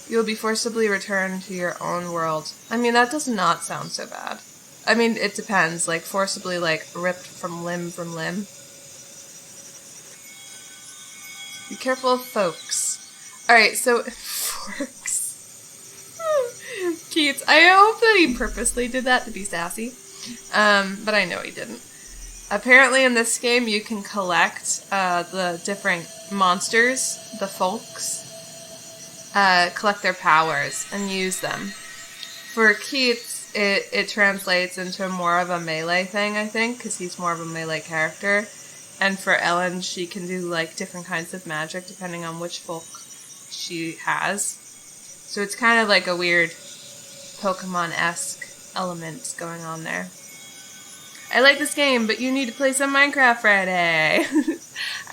You'll be forcibly returned to your own world. I mean, that does not sound so bad. I mean, it depends. Like, forcibly, like, ripped from limb. Be careful of folks. Alright, so... Forks. Keats. I hope that he purposely did that to be sassy. But I know he didn't. Apparently in this game you can collect the different monsters, the folks, collect their powers and use them. For Keats, it translates into more of a melee thing, I think, because he's more of a melee character. And for Ellen, she can do like different kinds of magic depending on which folk she has. So it's kind of like a weird Pokemon-esque element going on there. I like this game, but you need to play some Minecraft Friday.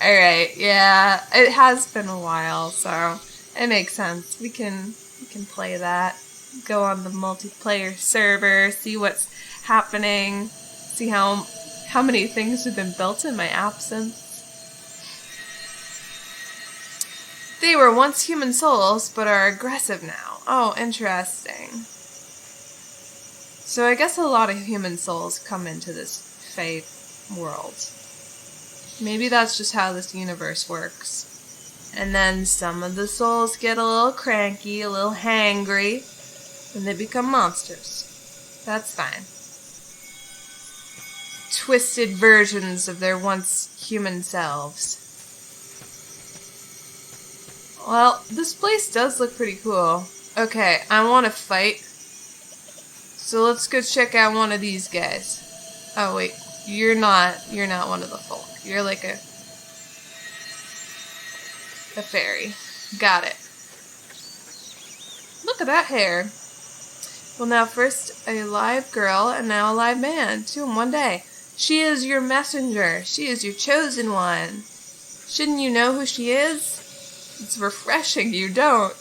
Alright, yeah, it has been a while, so it makes sense. We can play that. Go on the multiplayer server, see what's happening, see how many things have been built in my absence. They were once human souls, but are aggressive now. Oh, interesting. So I guess a lot of human souls come into this Fey world. Maybe that's just how this universe works. And then some of the souls get a little cranky, a little hangry, and they become monsters. That's fine. Twisted versions of their once human selves. Well, this place does look pretty cool. Okay, I want to fight. So let's go check out one of these guys. Oh wait, you're not one of the folk. You're like a fairy. Got it. Look at that hair. Well, now first a live girl and now a live man. 2 in one day. She is your messenger. She is your chosen one. Shouldn't you know who she is? It's refreshing you don't.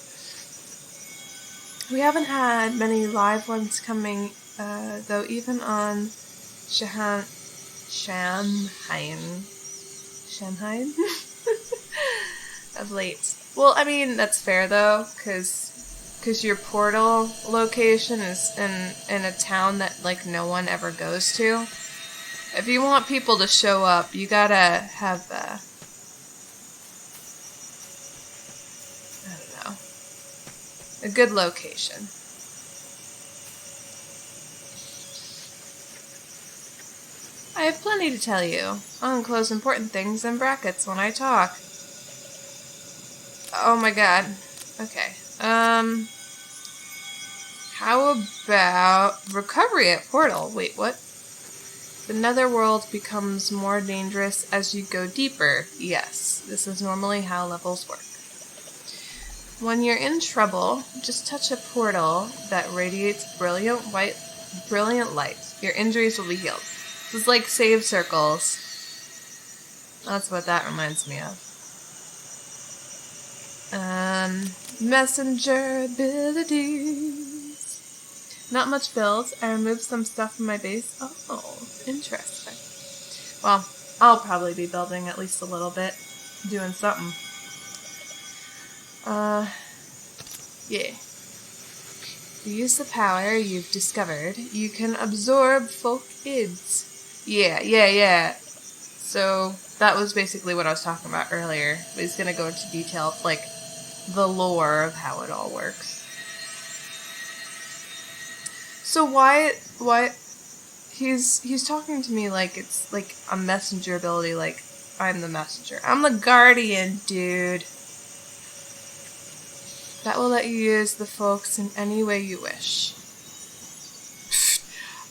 We haven't had many live ones coming, though even on Shanhain? Of late. Well, I mean, that's fair though, because your portal location is in a town that, like, no one ever goes to. If you want people to show up, you gotta have, a good location. I have plenty to tell you. I'll enclose important things in brackets when I talk. Oh my god. Okay. How about recovery at portal? Wait, what? The netherworld becomes more dangerous as you go deeper. Yes, this is normally how levels work. When you're in trouble, just touch a portal that radiates brilliant light. Your injuries will be healed. This is like save circles. That's what that reminds me of. Messenger abilities. Not much build. I removed some stuff from my base. Oh, interesting. Well, I'll probably be building at least a little bit. Doing something. Yeah. To use the power you've discovered, you can absorb folk ids. Yeah. So, that was basically what I was talking about earlier. He's gonna go into detail of, like, the lore of how it all works. So why he's talking to me like it's like a messenger ability, like I'm the messenger. I'm the guardian, dude. That will let you use the folks in any way you wish.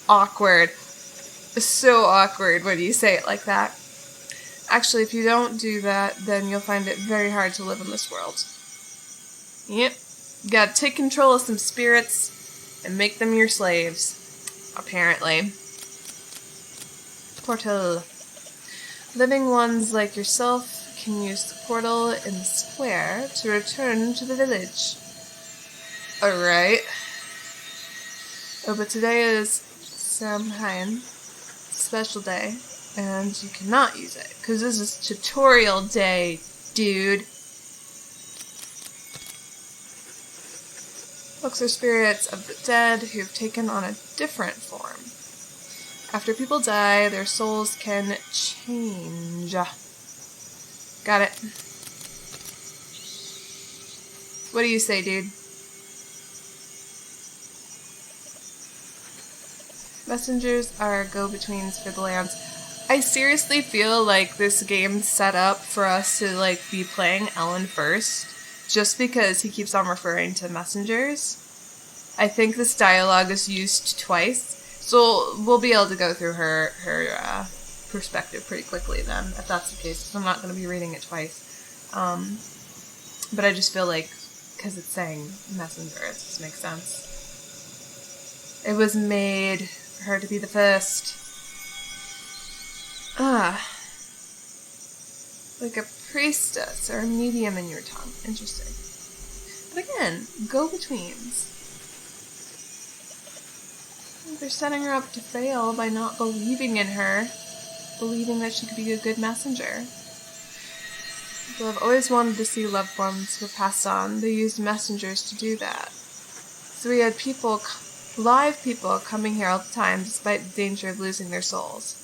Awkward. So awkward when you say it like that. Actually, if you don't do that, then you'll find it very hard to live in this world. Yep. You gotta take control of some spirits and make them your slaves. Apparently. Portal. Living ones like yourself can use the portal in the square to return to the village. Alright. Oh, but today is Samhain. Special day. And you cannot use it, because this is tutorial day, dude. Folks are spirits of the dead who've taken on a different form. After people die, their souls can change. Got it. What do you say, dude? Messengers are go-betweens for the lands. I seriously feel like this game's set up for us to, like, be playing Ellen first, just because he keeps on referring to messengers. I think this dialogue is used twice, so we'll be able to go through her perspective pretty quickly then, if that's the case, because I'm not going to be reading it twice. But I just feel like, because it's saying messenger, it just makes sense. It was made for her to be the first. Like a priestess or a medium in your tongue. Interesting. But again, go-betweens. They're setting her up to fail by not believing in her, believing that she could be a good messenger. People have always wanted to see loved ones were passed on. They used messengers to do that. So we had people, live people, coming here all the time despite the danger of losing their souls.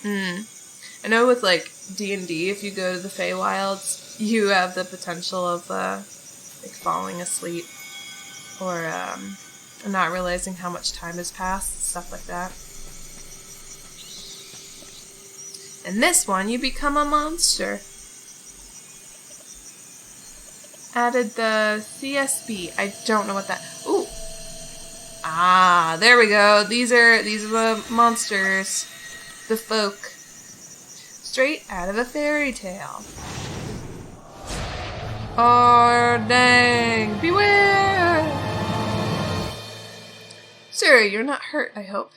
I know with, like, D&D, if you go to the Feywilds, you have the potential of, like, falling asleep or, not realizing how much time has passed, stuff like that. In this one, you become a monster. Added the CSB. I don't know what that... Ooh! Ah, there we go. These are the monsters. The folk. Straight out of a fairy tale. Oh, dang. Beware! Sir, you're not hurt, I hope.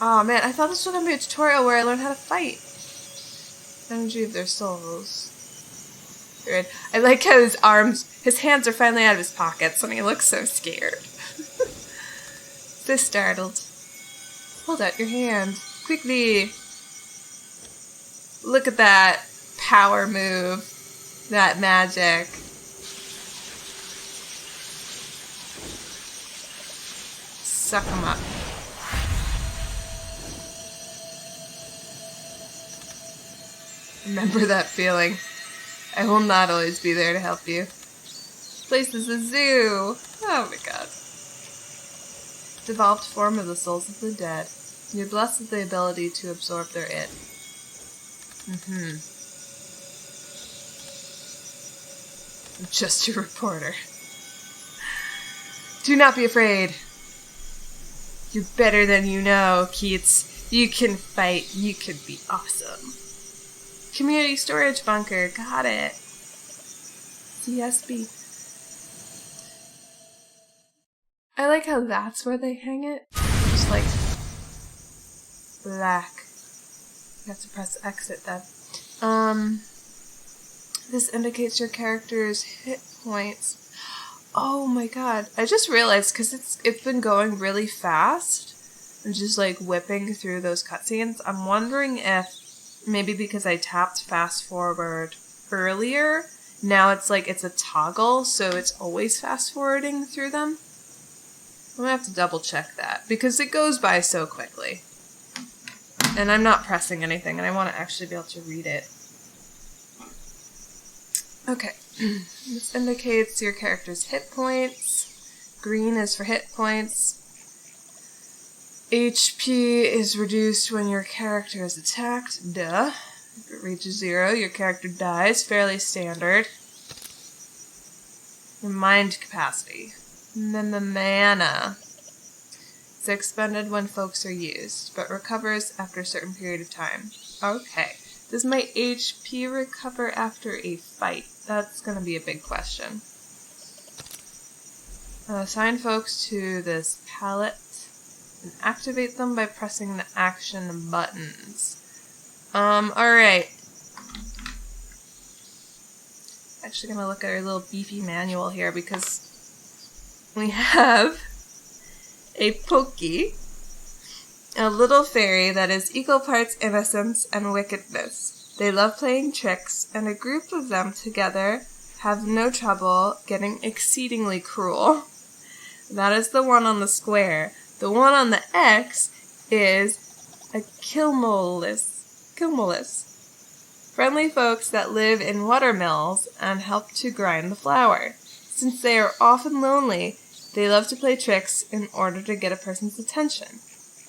Oh man, I thought this was going to be a tutorial where I learned how to fight. Energy of their souls. Weird. I like how his hands are finally out of his pockets and he looks so scared. So startled. Hold out your hand. Quickly. Look at that power move. That magic. Suck him up. Remember that feeling. I will not always be there to help you. This place is a zoo. Oh my god. Devolved form of the souls of the dead. You're blessed with the ability to absorb their id. I'm just a reporter. Do not be afraid. You're better than you know, Keats. You can fight. You can be awesome. Community storage bunker. Got it. CSB. I like how that's where they hang it. Just like black. You have to press exit then. This indicates your character's hit points. Oh my god. I just realized, because it's been going really fast, and just like whipping through those cutscenes, I'm wondering if maybe because I tapped fast forward earlier, now it's like it's a toggle, so it's always fast forwarding through them. I'm gonna have to double check that, because it goes by so quickly. And I'm not pressing anything, and I want to actually be able to read it. Okay. This indicates your character's hit points. Green is for hit points. HP is reduced when your character is attacked. Duh. If it reaches 0, your character dies. Fairly standard. Your mind capacity. Mana. It's expended when folks are used, but recovers after a certain period of time. Okay. Does my HP recover after a fight? That's going to be a big question. Assign folks to this palette and activate them by pressing the action buttons. Alright. Actually going to look at our little beefy manual here because we have a Pokey, a little fairy that is equal parts innocence and wickedness. They love playing tricks, and a group of them together have no trouble getting exceedingly cruel. That is the one on the square. The one on the X is a Kilmolis. Friendly folks that live in watermills and help to grind the flour. Since they are often lonely, they love to play tricks in order to get a person's attention.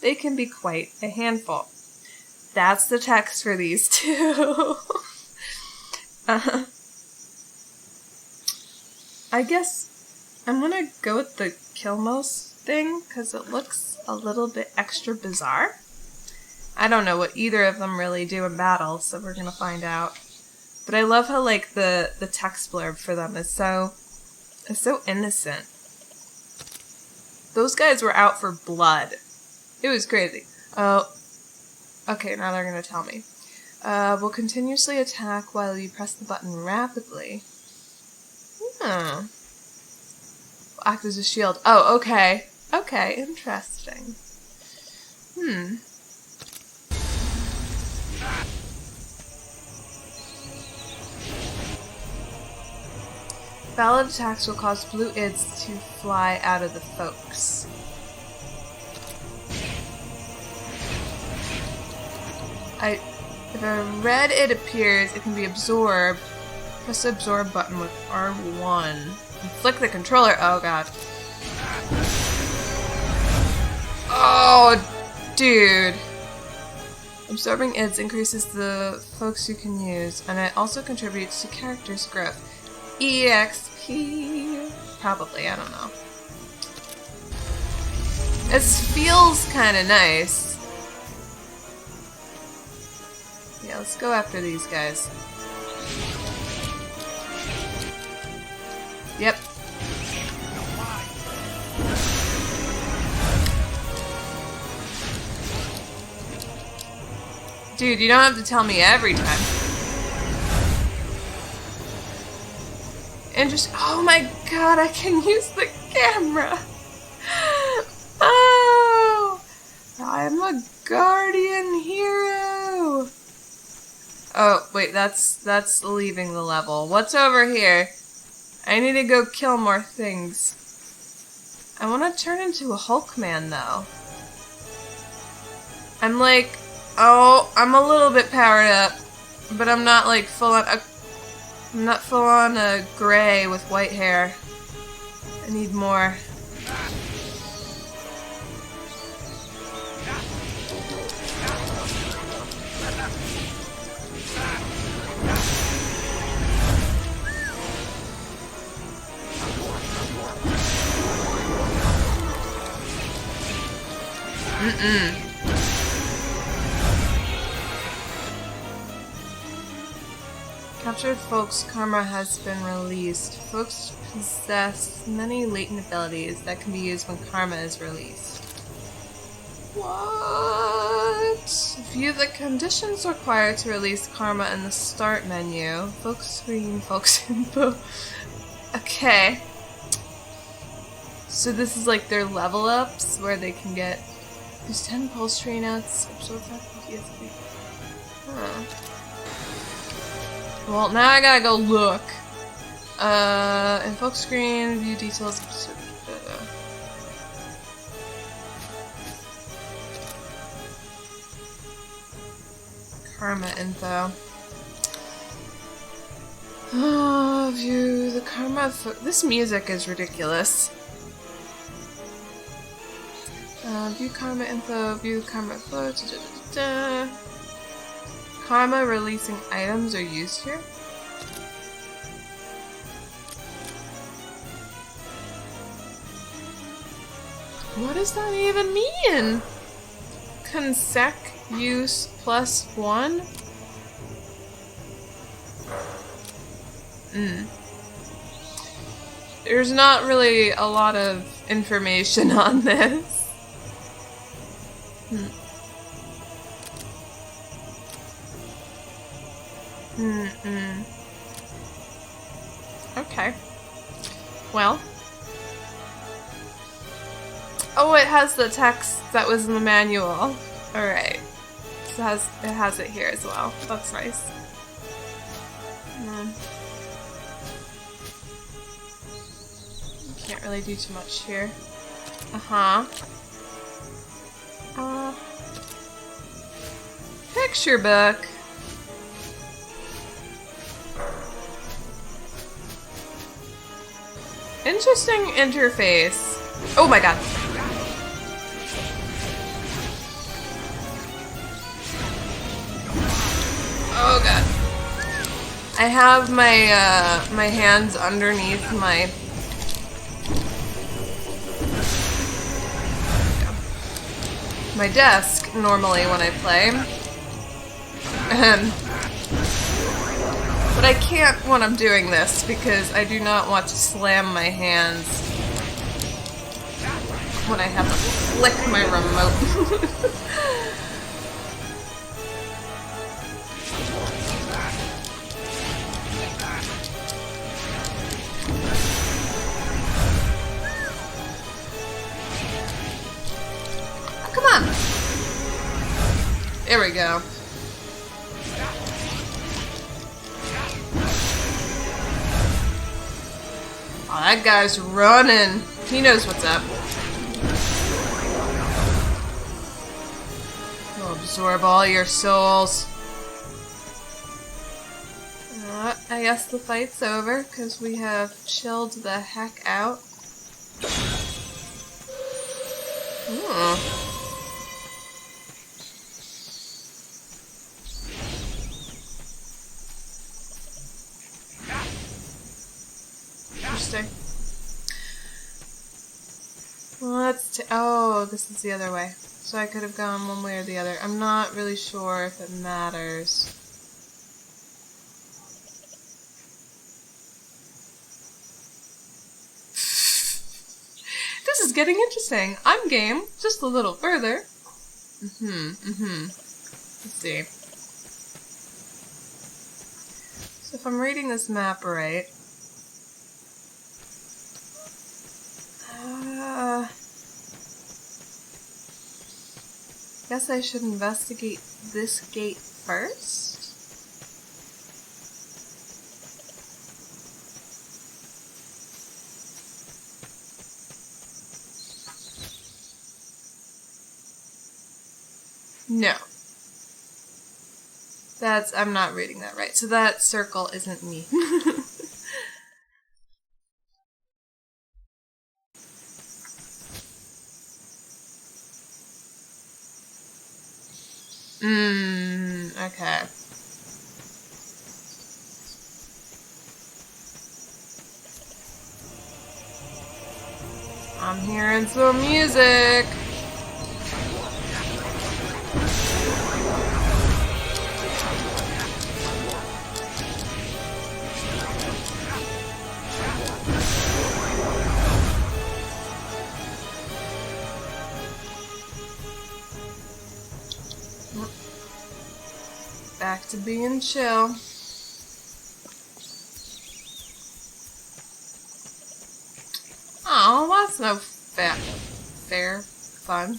They can be quite a handful. That's the text for these two. I guess I'm gonna go with the Kilmos thing, because it looks a little bit extra bizarre. I don't know what either of them really do in battle, so we're gonna find out. But I love how, like, the text blurb for them is so innocent. Those guys were out for blood. It was crazy. Oh, okay, now they're gonna tell me. Will continuously attack while you press the button rapidly. Will act as a shield. Oh, okay. Okay, interesting. Valid attacks will cause blue ids to fly out of the folks. If a red id appears, it can be absorbed. Press the absorb button with R1. And flick the controller. Oh god. Oh, dude. Absorbing ids increases the folks you can use, and it also contributes to character's growth. EXP. Probably, I don't know. It feels kind of nice. Yeah, let's go after these guys. Yep. Dude, you don't have to tell me every time. And just, oh my god, I can use the camera. Oh, I'm a guardian hero. Oh, wait, that's leaving the level. What's over here? I need to go kill more things. I want to turn into a Hulkman, though. I'm like, oh, I'm a little bit powered up, but I'm not like full on. I'm not full on gray with white hair. I need more. Captured folks' karma has been released. Folks possess many latent abilities that can be used when karma is released. What? View the conditions required to release karma in the start menu. Folks screen, folks info. Okay. So this is like their level ups where they can get these 10 pulse train outs. Absorb 5 PTSD. Huh. Well, now I gotta go look. Invoke screen, view details. Karma info. Oh, view the karma. This music is ridiculous. View karma info. View karma flow. Karma releasing items are used here. What does that even mean? Consec use +1? There's not really a lot of information on this. Okay. Well. Oh, it has the text that was in the manual. Alright. So it has it here as well. That's nice. Can't really do too much here. Picture book. Interesting interface. Oh my god. Oh god. I have my my hands underneath my desk normally when I play. But I can't when I'm doing this because I do not want to slam my hands when I have to flick my remote. Oh, come on! There we go. Oh, that guy's running. He knows what's up. He'll absorb all your souls. I guess the fight's over because we have chilled the heck out. Interesting. Oh, this is the other way. So I could have gone one way or the other. I'm not really sure if it matters. This is getting interesting. I'm game. Just a little further. Let's see. So if I'm reading this map right... guess I should investigate this gate first? No. I'm not reading that right. So that circle isn't me. Okay. I'm hearing some music. Back to being chill. Oh, what's That's no fair fun.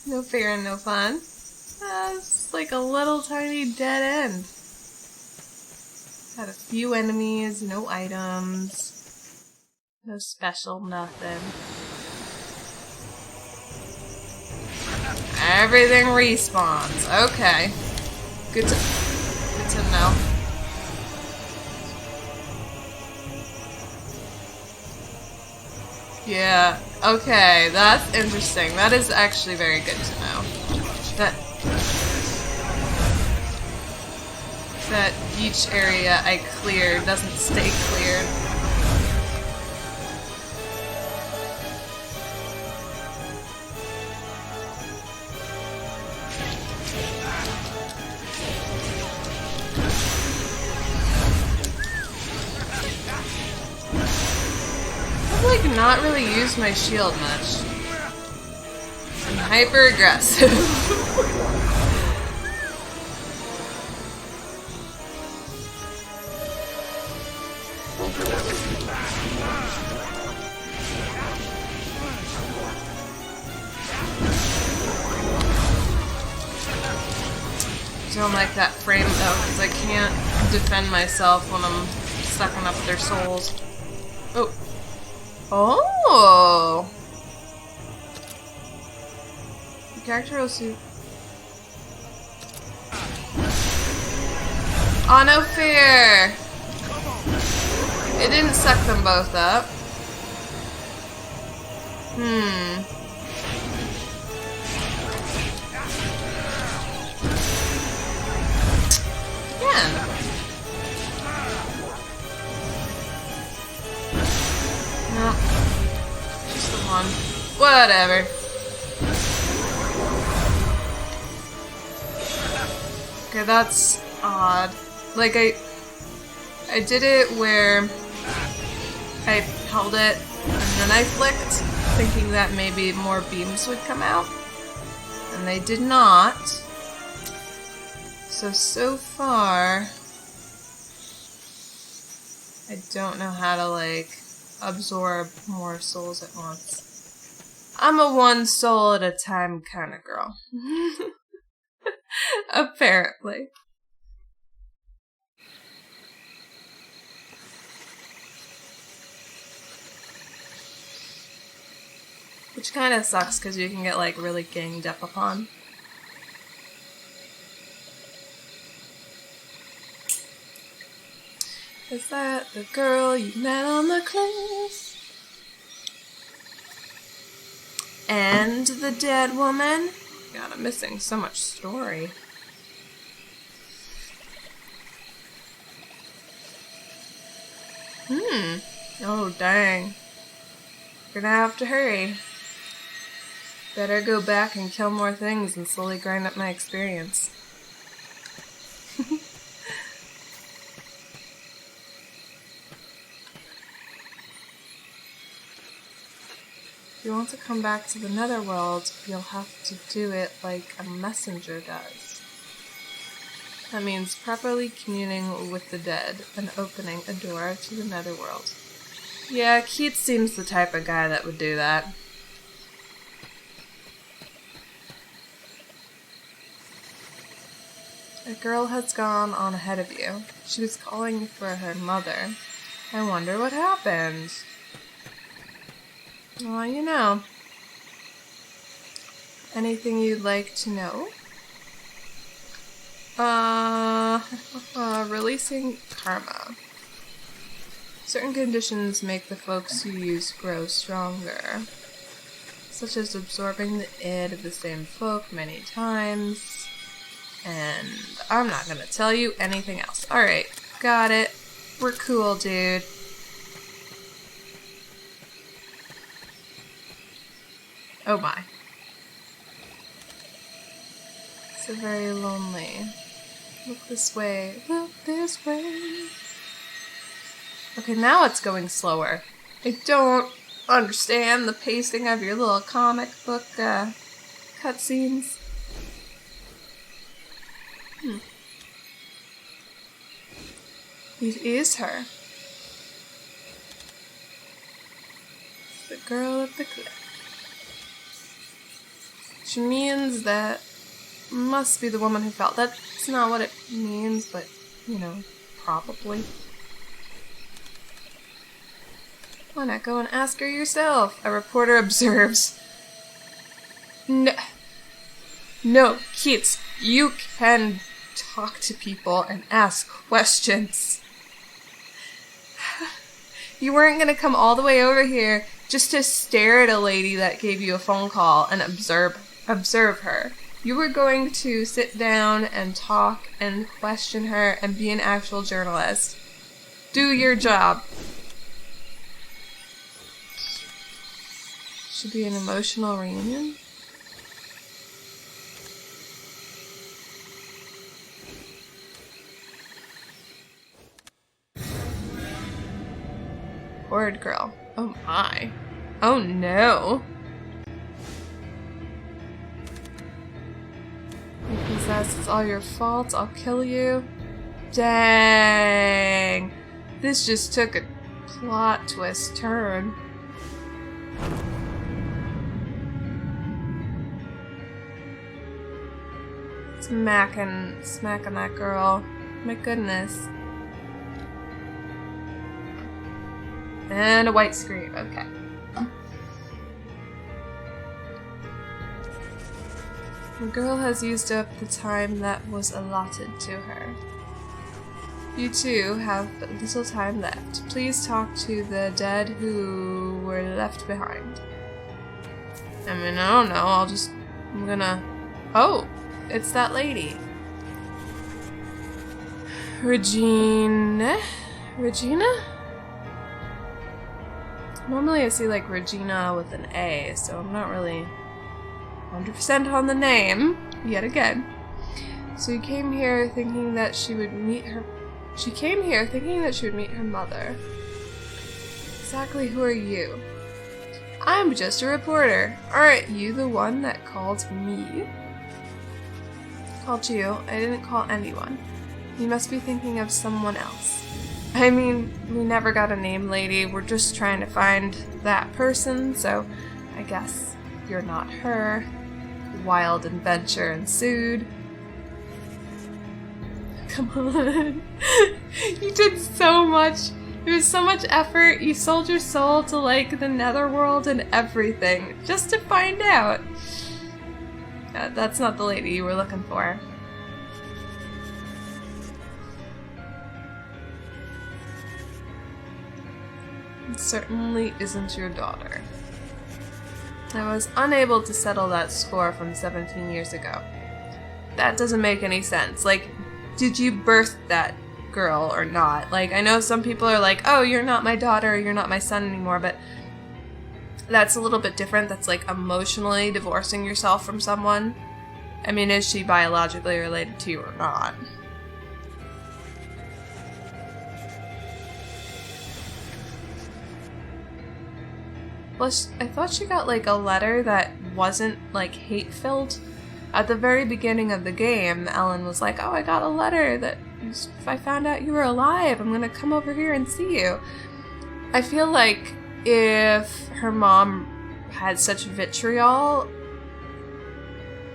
No fair and no fun. It's like a little tiny dead end. Had a few enemies, no items, no special nothing. Everything respawns. Okay. Good to know. Yeah, okay, that's interesting. That is actually very good to know. That each area I clear doesn't stay cleared. I've like not really used my shield much. I'm hyper aggressive. Don't like that frame though, because I can't defend myself when I'm sucking up their souls. Oh. Oh! The character will suit. Oh, no fear! It didn't suck them both up. Again. No. Just the one. Whatever. Okay, that's odd. Like, I did it where I held it and then I flicked, thinking that maybe more beams would come out. And they did not. So far, I don't know how to, like, absorb more souls at once. I'm a one soul at a time kind of girl. Apparently. Which kind of sucks because you can get, like, really ganged up upon. Is that the girl you met on the cliff? And the dead woman? God, I'm missing so much story. Oh, dang. Gonna have to hurry. Better go back and kill more things and slowly grind up my experience. If you want to come back to the netherworld, you'll have to do it like a messenger does. That means properly communing with the dead and opening a door to the netherworld. Yeah, Keith seems the type of guy that would do that. A girl has gone on ahead of you. She was calling for her mother. I wonder what happened. Well, you know. Anything you'd like to know? Releasing karma. Certain conditions make the folks you use grow stronger, such as absorbing the id of the same folk many times, and I'm not gonna tell you anything else. Alright, got it. We're cool, dude. Oh my. So very lonely. Look this way. Look this way. Okay, now it's going slower. I don't understand the pacing of your little comic book cutscenes. It is her. girl of the cliff. Which means that must be the woman who fell. That's not what it means, but, you know, probably. Why not go and ask her yourself? A reporter observes. No, kids, you can talk to people and ask questions. You weren't gonna come all the way over here just to stare at a lady that gave you a phone call and observe her. You were going to sit down and talk and question her and be an actual journalist. Do your job. Should be an emotional reunion. Horrid girl. Oh my. Oh no. You possess, it's all your fault, I'll kill you. Dang. This just took a plot twist turn. Smacking that girl. My goodness. And a white screen, okay. The girl has used up the time that was allotted to her. You two have but little time left. Please talk to the dead who were left behind. I mean, I don't know, I'm gonna... Oh! It's that lady. Regina? Normally I see like Regina with an A, so I'm not really 100% on the name, yet again. So you came here thinking that she would meet her... She came here thinking that she would meet her mother. Exactly who are you? I'm just a reporter. Aren't you the one that called me? Called you. I didn't call anyone. You must be thinking of someone else. I mean, we never got a name, lady. We're just trying to find that person, so I guess you're not her. Wild adventure ensued. Come on. You did so much. There was so much effort. You sold your soul to, like, the netherworld and everything, just to find out. That's not the lady you were looking for. It certainly isn't your daughter. I was unable to settle that score from 17 years ago. That doesn't make any sense. Like, did you birth that girl or not? Like, I know some people are like, oh, you're not my daughter, you're not my son anymore, but that's a little bit different. That's like emotionally divorcing yourself from someone. I mean, is she biologically related to you or not? Well, I thought she got like a letter that wasn't like hate-filled. At the very beginning of the game, Ellen was like, oh, I got a letter that if I found out you were alive, I'm gonna come over here and see you. I feel like if her mom had such vitriol,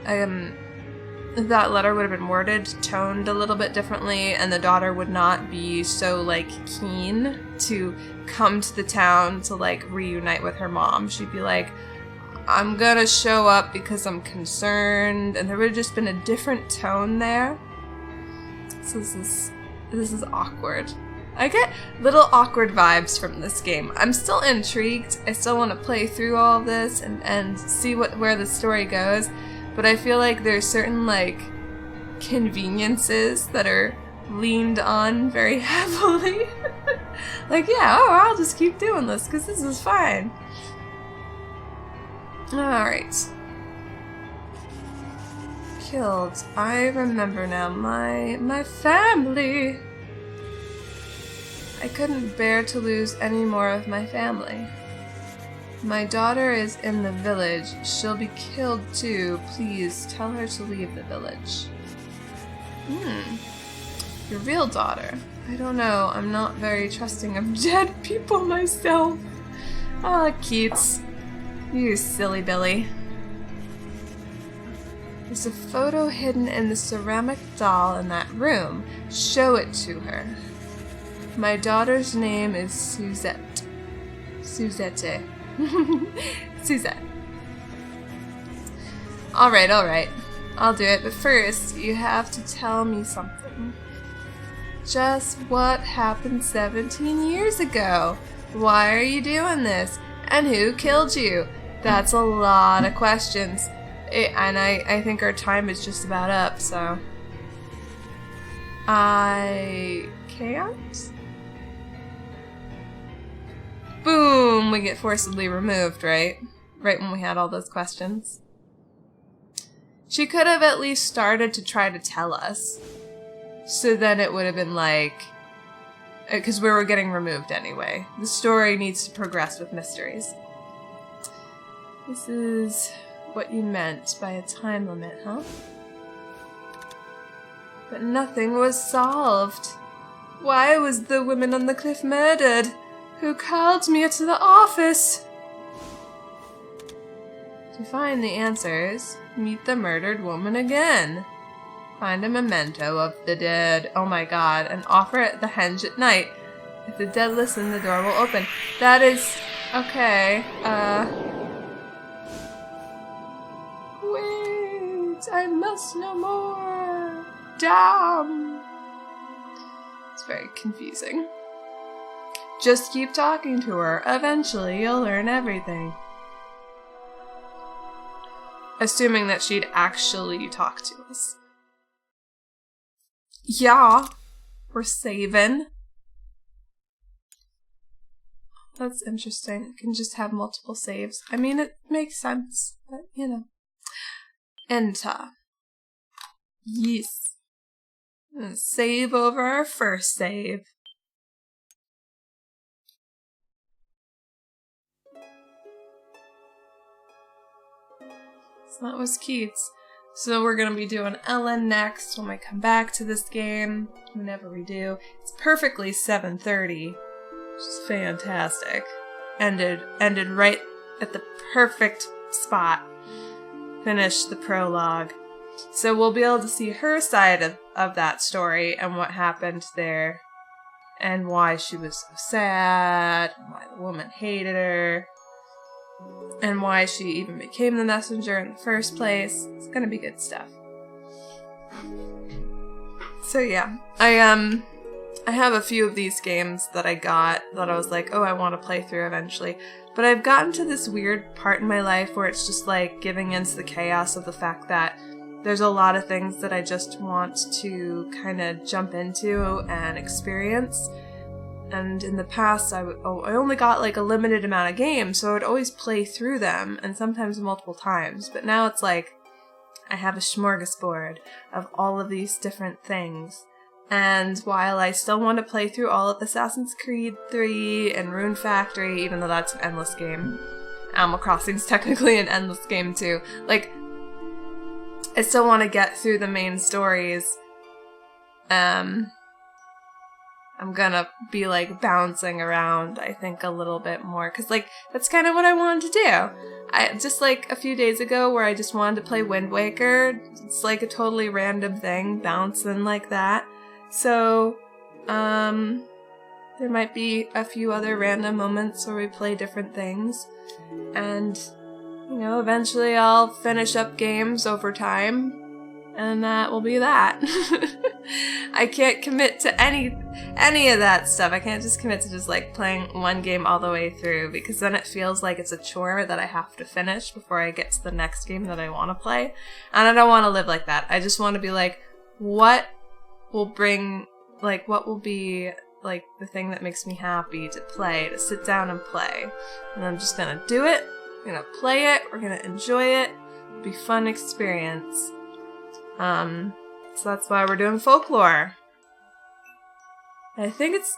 that letter would have been worded, toned a little bit differently, and the daughter would not be so, like, keen to come to the town to, like, reunite with her mom. She'd be like, I'm gonna show up because I'm concerned, and there would have just been a different tone there. So this is awkward. I get little awkward vibes from this game. I'm still intrigued. I still want to play through all of this and see where the story goes. But I feel like there's certain, like, conveniences that are leaned on very heavily. Like, yeah, oh, I'll just keep doing this because this is fine. Alright. Killed. I remember now. My family. I couldn't bear to lose any more of my family. My daughter is in the village. She'll be killed too. Please tell her to leave the village. Your real daughter? I don't know. I'm not very trusting of dead people myself. Oh, Keats. You silly Billy. There's a photo hidden in the ceramic doll in that room. Show it to her. My daughter's name is Suzette. Suzette. Suzette. Alright. I'll do it, but first, you have to tell me something. Just what happened 17 years ago? Why are you doing this? And who killed you? That's a lot of questions. And I think our time is just about up, so... I can't? Boom! We get forcibly removed, right? Right when we had all those questions. She could have at least started to try to tell us. So then it would have been like... Because we were getting removed anyway. The story needs to progress with mysteries. This is what you meant by a time limit, huh? But nothing was solved. Why was the woman on the cliff murdered? Who called me to the office? To find the answers, meet the murdered woman again. Find a memento of the dead. Oh my god. And offer it at the henge at night. If the dead listen, the door will open. That is... Okay. Wait. I must know more. Damn. It's very confusing. Just keep talking to her. Eventually, you'll learn everything. Assuming that she'd actually talk to us. Yeah, we're saving. That's interesting. You can just have multiple saves. I mean, it makes sense, but you know. Enter. Yes. Save over our first save. So that was Keats. So we're going to be doing Ellen next when we come back to this game, whenever we do. It's perfectly 7:30, which is fantastic. Ended right at the perfect spot. Finished the prologue. So we'll be able to see her side of that story and what happened there. And why she was so sad, and why the woman hated her. And why she even became the messenger in the first place. It's gonna be good stuff. So yeah, I have a few of these games that I got that I was like, oh, I want to play through eventually. But I've gotten to this weird part in my life where it's just like giving into the chaos of the fact that there's a lot of things that I just want to kind of jump into and experience. And in the past, I only got like a limited amount of games, so I would always play through them, and sometimes multiple times. But now it's like, I have a smorgasbord of all of these different things. And while I still want to play through all of Assassin's Creed 3 and Rune Factory, even though that's an endless game, Animal Crossing's technically an endless game too. Like, I still want to get through the main stories. I'm gonna be, like, bouncing around, I think, a little bit more. Because, like, that's kind of what I wanted to do. Just, like, a few days ago where I just wanted to play Wind Waker. It's, like, a totally random thing, bouncing like that. So, there might be a few other random moments where we play different things. And, you know, eventually I'll finish up games over time. And that will be that. I can't commit to any of that stuff. I can't just commit to just like playing one game all the way through, because then it feels like it's a chore that I have to finish before I get to the next game that I want to play. And I don't want to live like that. I just want to be like, what will be like the thing that makes me happy to play, to sit down and play. And I'm just gonna do it. I'm gonna play it. We're gonna enjoy it. It'll be a fun experience. So that's why we're doing Folklore. I think it's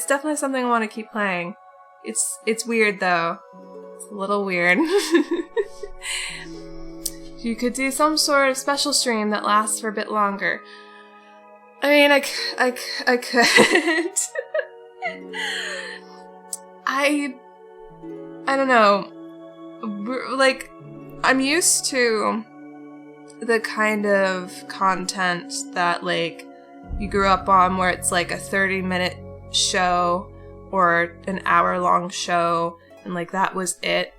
definitely something I want to keep playing. It's weird though. It's a little weird. You could do some sort of special stream that lasts for a bit longer. I mean, I could. I don't know. Like, I'm used to the kind of content that, like, you grew up on where it's like a 30-minute show or an hour-long show, and like that was it.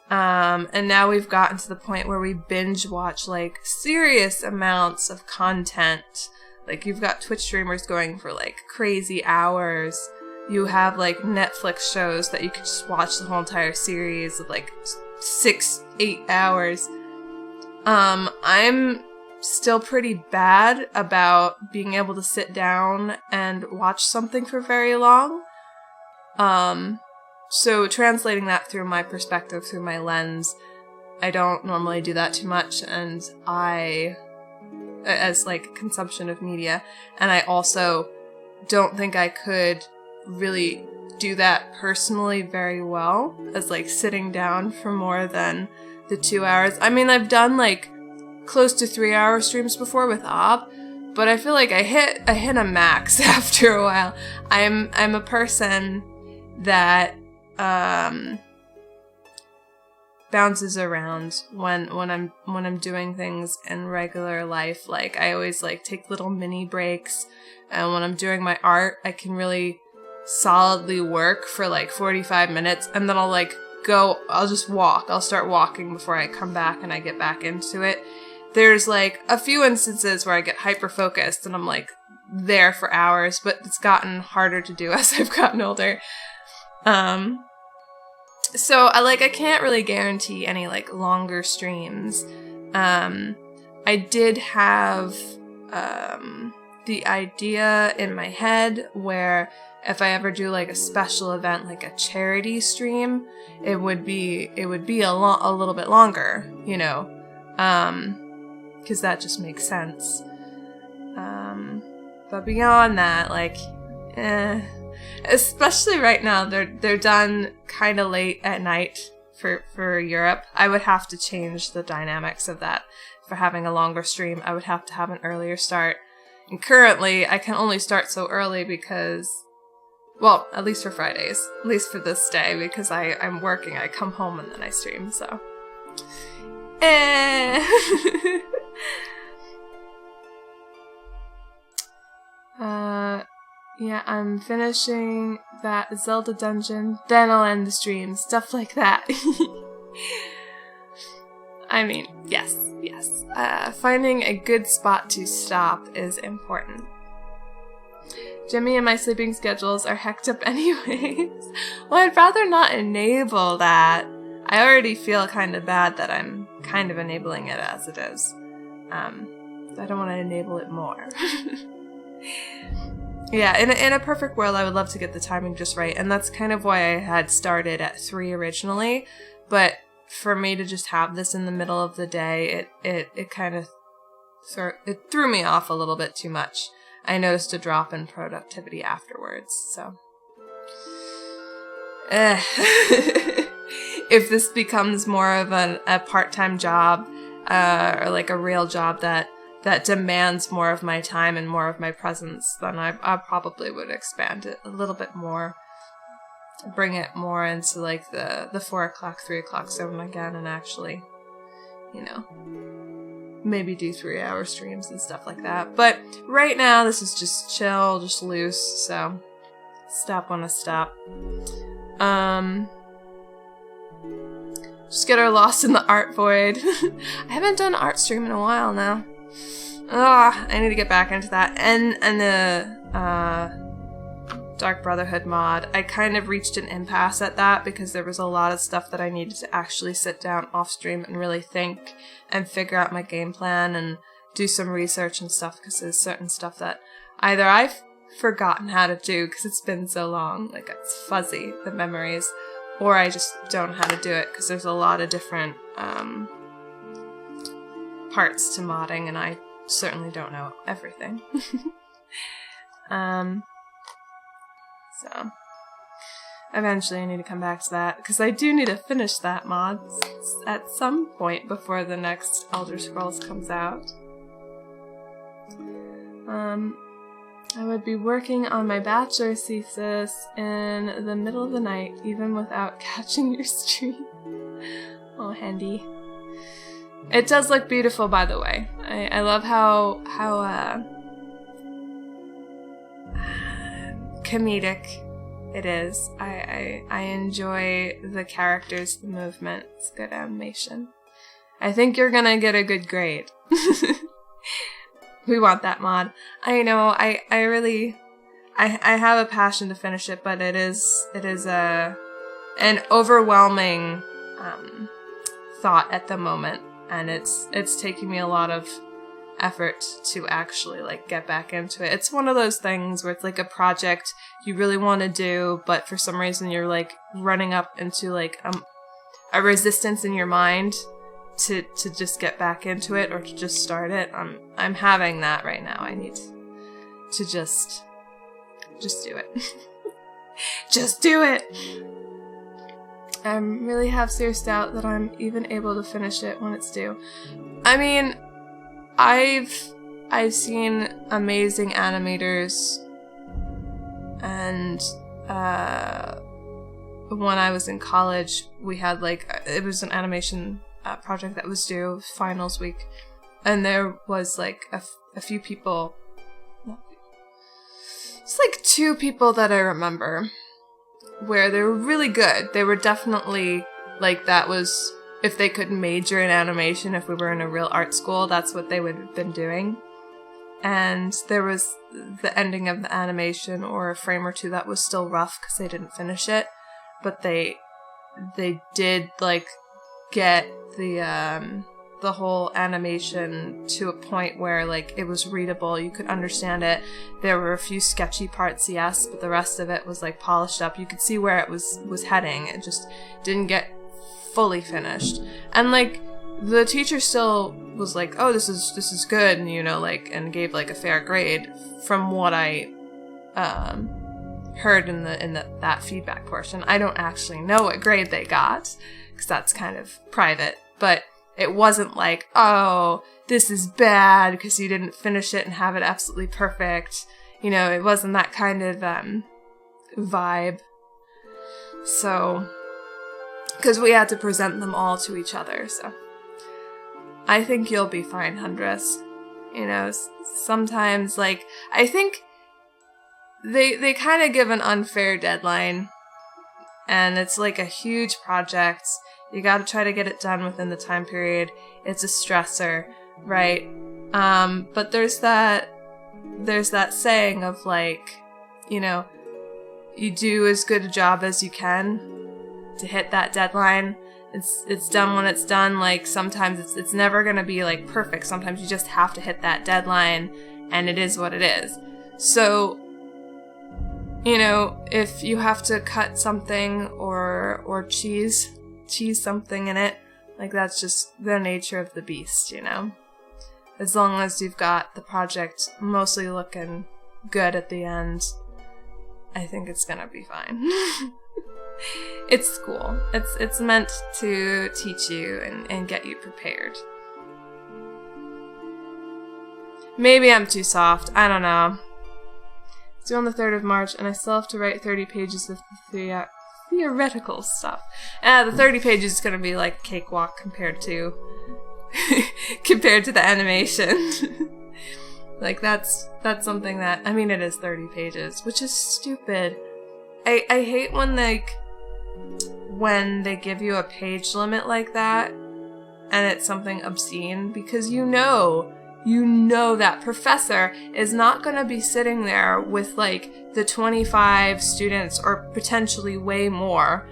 And now we've gotten to the point where we binge watch like serious amounts of content. Like, you've got Twitch streamers going for like crazy hours. You have like Netflix shows that you could just watch the whole entire series of like 6-8 hours. I'm still pretty bad about being able to sit down and watch something for very long. So translating that through my perspective, through my lens, I don't normally do that too much, and as like consumption of media, and I also don't think I could really do that personally very well, as like sitting down for more than the 2 hours. I mean, I've done like close to 3-hour streams before with Ob, but I feel like I hit a max after a while. I'm a person that bounces around when I'm doing things in regular life. Like, I always like take little mini breaks, and when I'm doing my art, I can really solidly work for like 45 minutes, and then I'll just walk. I'll start walking before I come back and I get back into it. There's like a few instances where I get hyper focused and I'm like there for hours, but it's gotten harder to do as I've gotten older. So I can't really guarantee any like longer streams. I did have the idea in my head where if I ever do like a special event, like a charity stream, it would be a little bit longer, you know, because that just makes sense. But beyond that, like, especially right now, they're done kind of late at night for Europe. I would have to change the dynamics of that. For having a longer stream, I would have to have an earlier start. And currently, I can only start so early because, well, at least for Fridays, at least for this day, because I'm working. I come home and then I stream, so. Yeah, I'm finishing that Zelda dungeon, then I'll end the stream, stuff like that. I mean, yes. Finding a good spot to stop is important. Jimmy and my sleeping schedules are hecked up anyways. Well, I'd rather not enable that. I already feel kind of bad that I'm kind of enabling it as it is. I don't want to enable it more. Yeah, in a perfect world, I would love to get the timing just right, and that's kind of why I had started at 3 originally, but for me to just have this in the middle of the day, it kind of threw me off a little bit too much. I noticed a drop in productivity afterwards, so. If this becomes more of a part-time job, or like a real job that demands more of my time and more of my presence, then I probably would expand it a little bit more. Bring it more into like the 4 o'clock, 3 o'clock zone again, and actually, you know, maybe do 3-hour streams and stuff like that. But right now, this is just chill, just loose, so stop when I stop. Just get her lost in the art void. I haven't done art stream in a while now. I need to get back into that. And the Dark Brotherhood mod, I kind of reached an impasse at that because there was a lot of stuff that I needed to actually sit down off stream and really think and figure out my game plan and do some research and stuff, because there's certain stuff that either I've forgotten how to do because it's been so long, like it's fuzzy, the memories, or I just don't know how to do it because there's a lot of different parts to modding, and I certainly don't know everything. So eventually I need to come back to that, because I do need to finish that mod at some point before the next Elder Scrolls comes out. I would be working on my bachelor's thesis in the middle of the night, even without catching your stream. Oh, handy. It does look beautiful, by the way. I love how comedic it is. I enjoy the characters, the movement. It's good animation. I think you're gonna get a good grade. We want that mod. I know, I really have a passion to finish it, but it is an overwhelming thought at the moment, and it's taking me a lot of effort to actually like get back into it. It's one of those things where it's like a project you really want to do, but for some reason you're like running up into like a resistance in your mind to just get back into it or to just start it. I'm having that right now. I need to just do it. Just do it. I really have serious doubt that I'm even able to finish it when it's due. I mean, I've seen amazing animators, and when I was in college, we had it was an animation project that was due finals week, and there was like a few people. It's like 2 people that I remember where they were really good. They were definitely like, that was, if they could major in animation, if we were in a real art school, that's what they would have been doing. And there was the ending of the animation or a frame or 2 that was still rough because they didn't finish it, but they did like get the whole animation to a point where like it was readable, you could understand it. There were a few sketchy parts, yes, but the rest of it was like polished up. You could see where it was heading. It just didn't get fully finished. And like the teacher still was like, oh, this is good, and and gave like a fair grade from what I heard in that feedback portion. I don't actually know what grade they got because that's kind of private, but it wasn't like, oh, this is bad because you didn't finish it and have it absolutely perfect. It wasn't that kind of vibe. So, because we had to present them all to each other, so. I think you'll be fine, Hundress. Sometimes, like, I think they kind of give an unfair deadline, and it's like a huge project. You gotta try to get it done within the time period. It's a stressor, right? But there's that saying of like, you do as good a job as you can to hit that deadline. It's done when it's done. Like, sometimes it's never gonna be like perfect. Sometimes you just have to hit that deadline, and it is what it is. So, if you have to cut something or cheese something in it, like, that's just the nature of the beast, As long as you've got the project mostly looking good at the end, I think it's gonna be fine. It's school. It's meant to teach you and get you prepared. Maybe I'm too soft. I don't know. It's due on the 3rd of March, and I still have to write 30 pages of the theoretical stuff. The 30 pages is gonna be like cakewalk compared to the animation. Like, that's something that, I mean, it is 30 pages, which is stupid. I hate when they give you a page limit like that, and it's something obscene, because you know that professor is not going to be sitting there with like the 25 students or potentially way more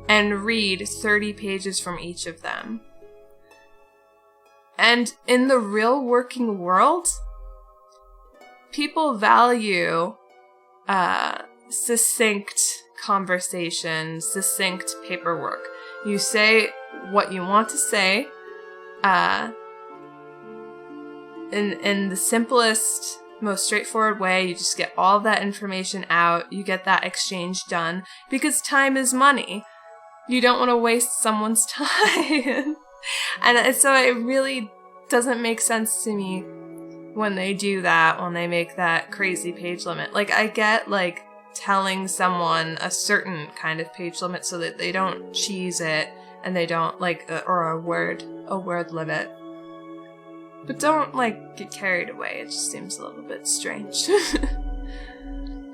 and read 30 pages from each of them. And in the real working world, people value succinct conversation, succinct paperwork. You say what you want to say in the simplest, most straightforward way. You just get all of that information out. You get that exchange done, because time is money. You don't want to waste someone's time. And so it really doesn't make sense to me when they do that, when they make that crazy page limit. Like, I get, like, telling someone a certain kind of page limit so that they don't cheese it and they don't, like, or a word limit. But don't, like, get carried away. It just seems a little bit strange.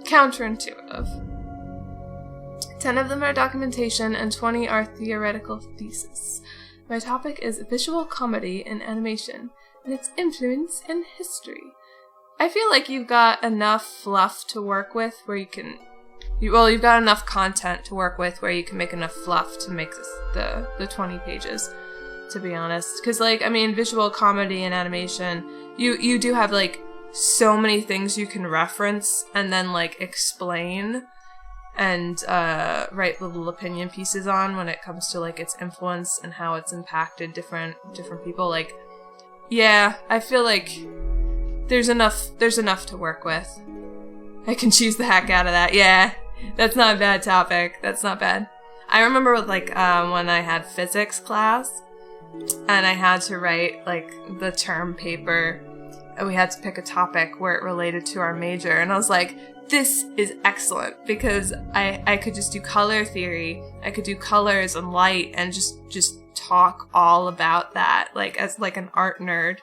Counterintuitive. 10 of them are documentation and 20 are theoretical theses. My topic is visual comedy in animation and its influence in history. I feel like you've got enough fluff to work with where you've got enough content to work with where you can make enough fluff to make the 20 pages, to be honest. Because, like, I mean, visual comedy and animation, you do have, like, so many things you can reference and then, like, explain and write little opinion pieces on when it comes to, like, its influence and how it's impacted different people. Like, yeah, I feel like there's enough to work with. I can choose the heck out of that. Yeah, that's not a bad topic. That's not bad. I remember with, like, when I had physics class and I had to write, like, the term paper and we had to pick a topic where it related to our major, and I was like, this is excellent because I could just do color theory. I could do colors and light and just talk all about that, like, as, like, an art nerd.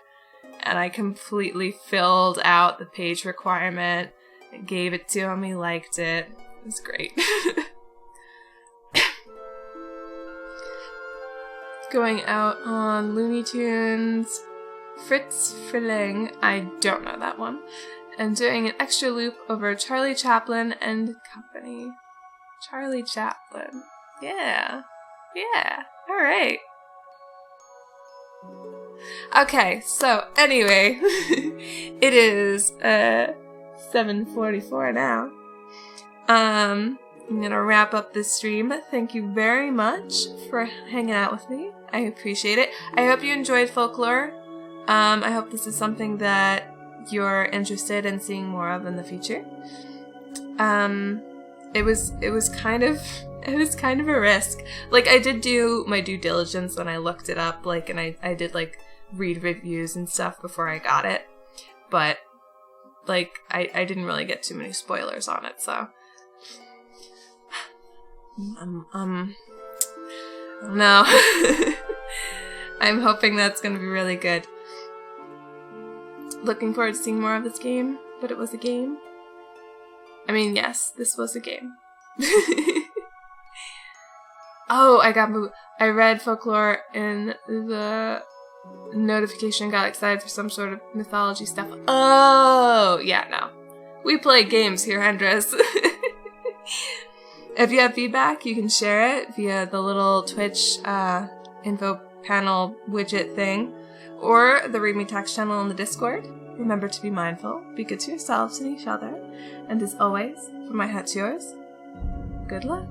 And I completely filled out the page requirement and gave it to him. He liked it. It was great. Going out on Looney Tunes. Fritz Frilling, I don't know that one. And doing an extra loop over Charlie Chaplin and Company. Charlie Chaplin. Yeah. Yeah. Alright. Okay, so anyway, it is 7:44 now. I'm gonna wrap up this stream. Thank you very much for hanging out with me. I appreciate it. I hope you enjoyed Folklore. I hope this is something that you're interested in seeing more of in the future. It was kind of a risk. Like, I did do my due diligence when I looked it up, like, and I did, like, read reviews and stuff before I got it, but, like, I didn't really get too many spoilers on it, so no. I'm hoping that's gonna be really good. Looking forward to seeing more of this game, but it was a game. I mean, yes, this was a game. Oh, I read Folklore in the notification, got excited for some sort of mythology stuff. Oh, yeah, no. We play games here, Hendris. If you have feedback, you can share it via the little Twitch info panel widget thing, or the Read Me Text channel on the Discord. Remember to be mindful, be good to yourselves and each other, and as always, from my heart to yours, good luck.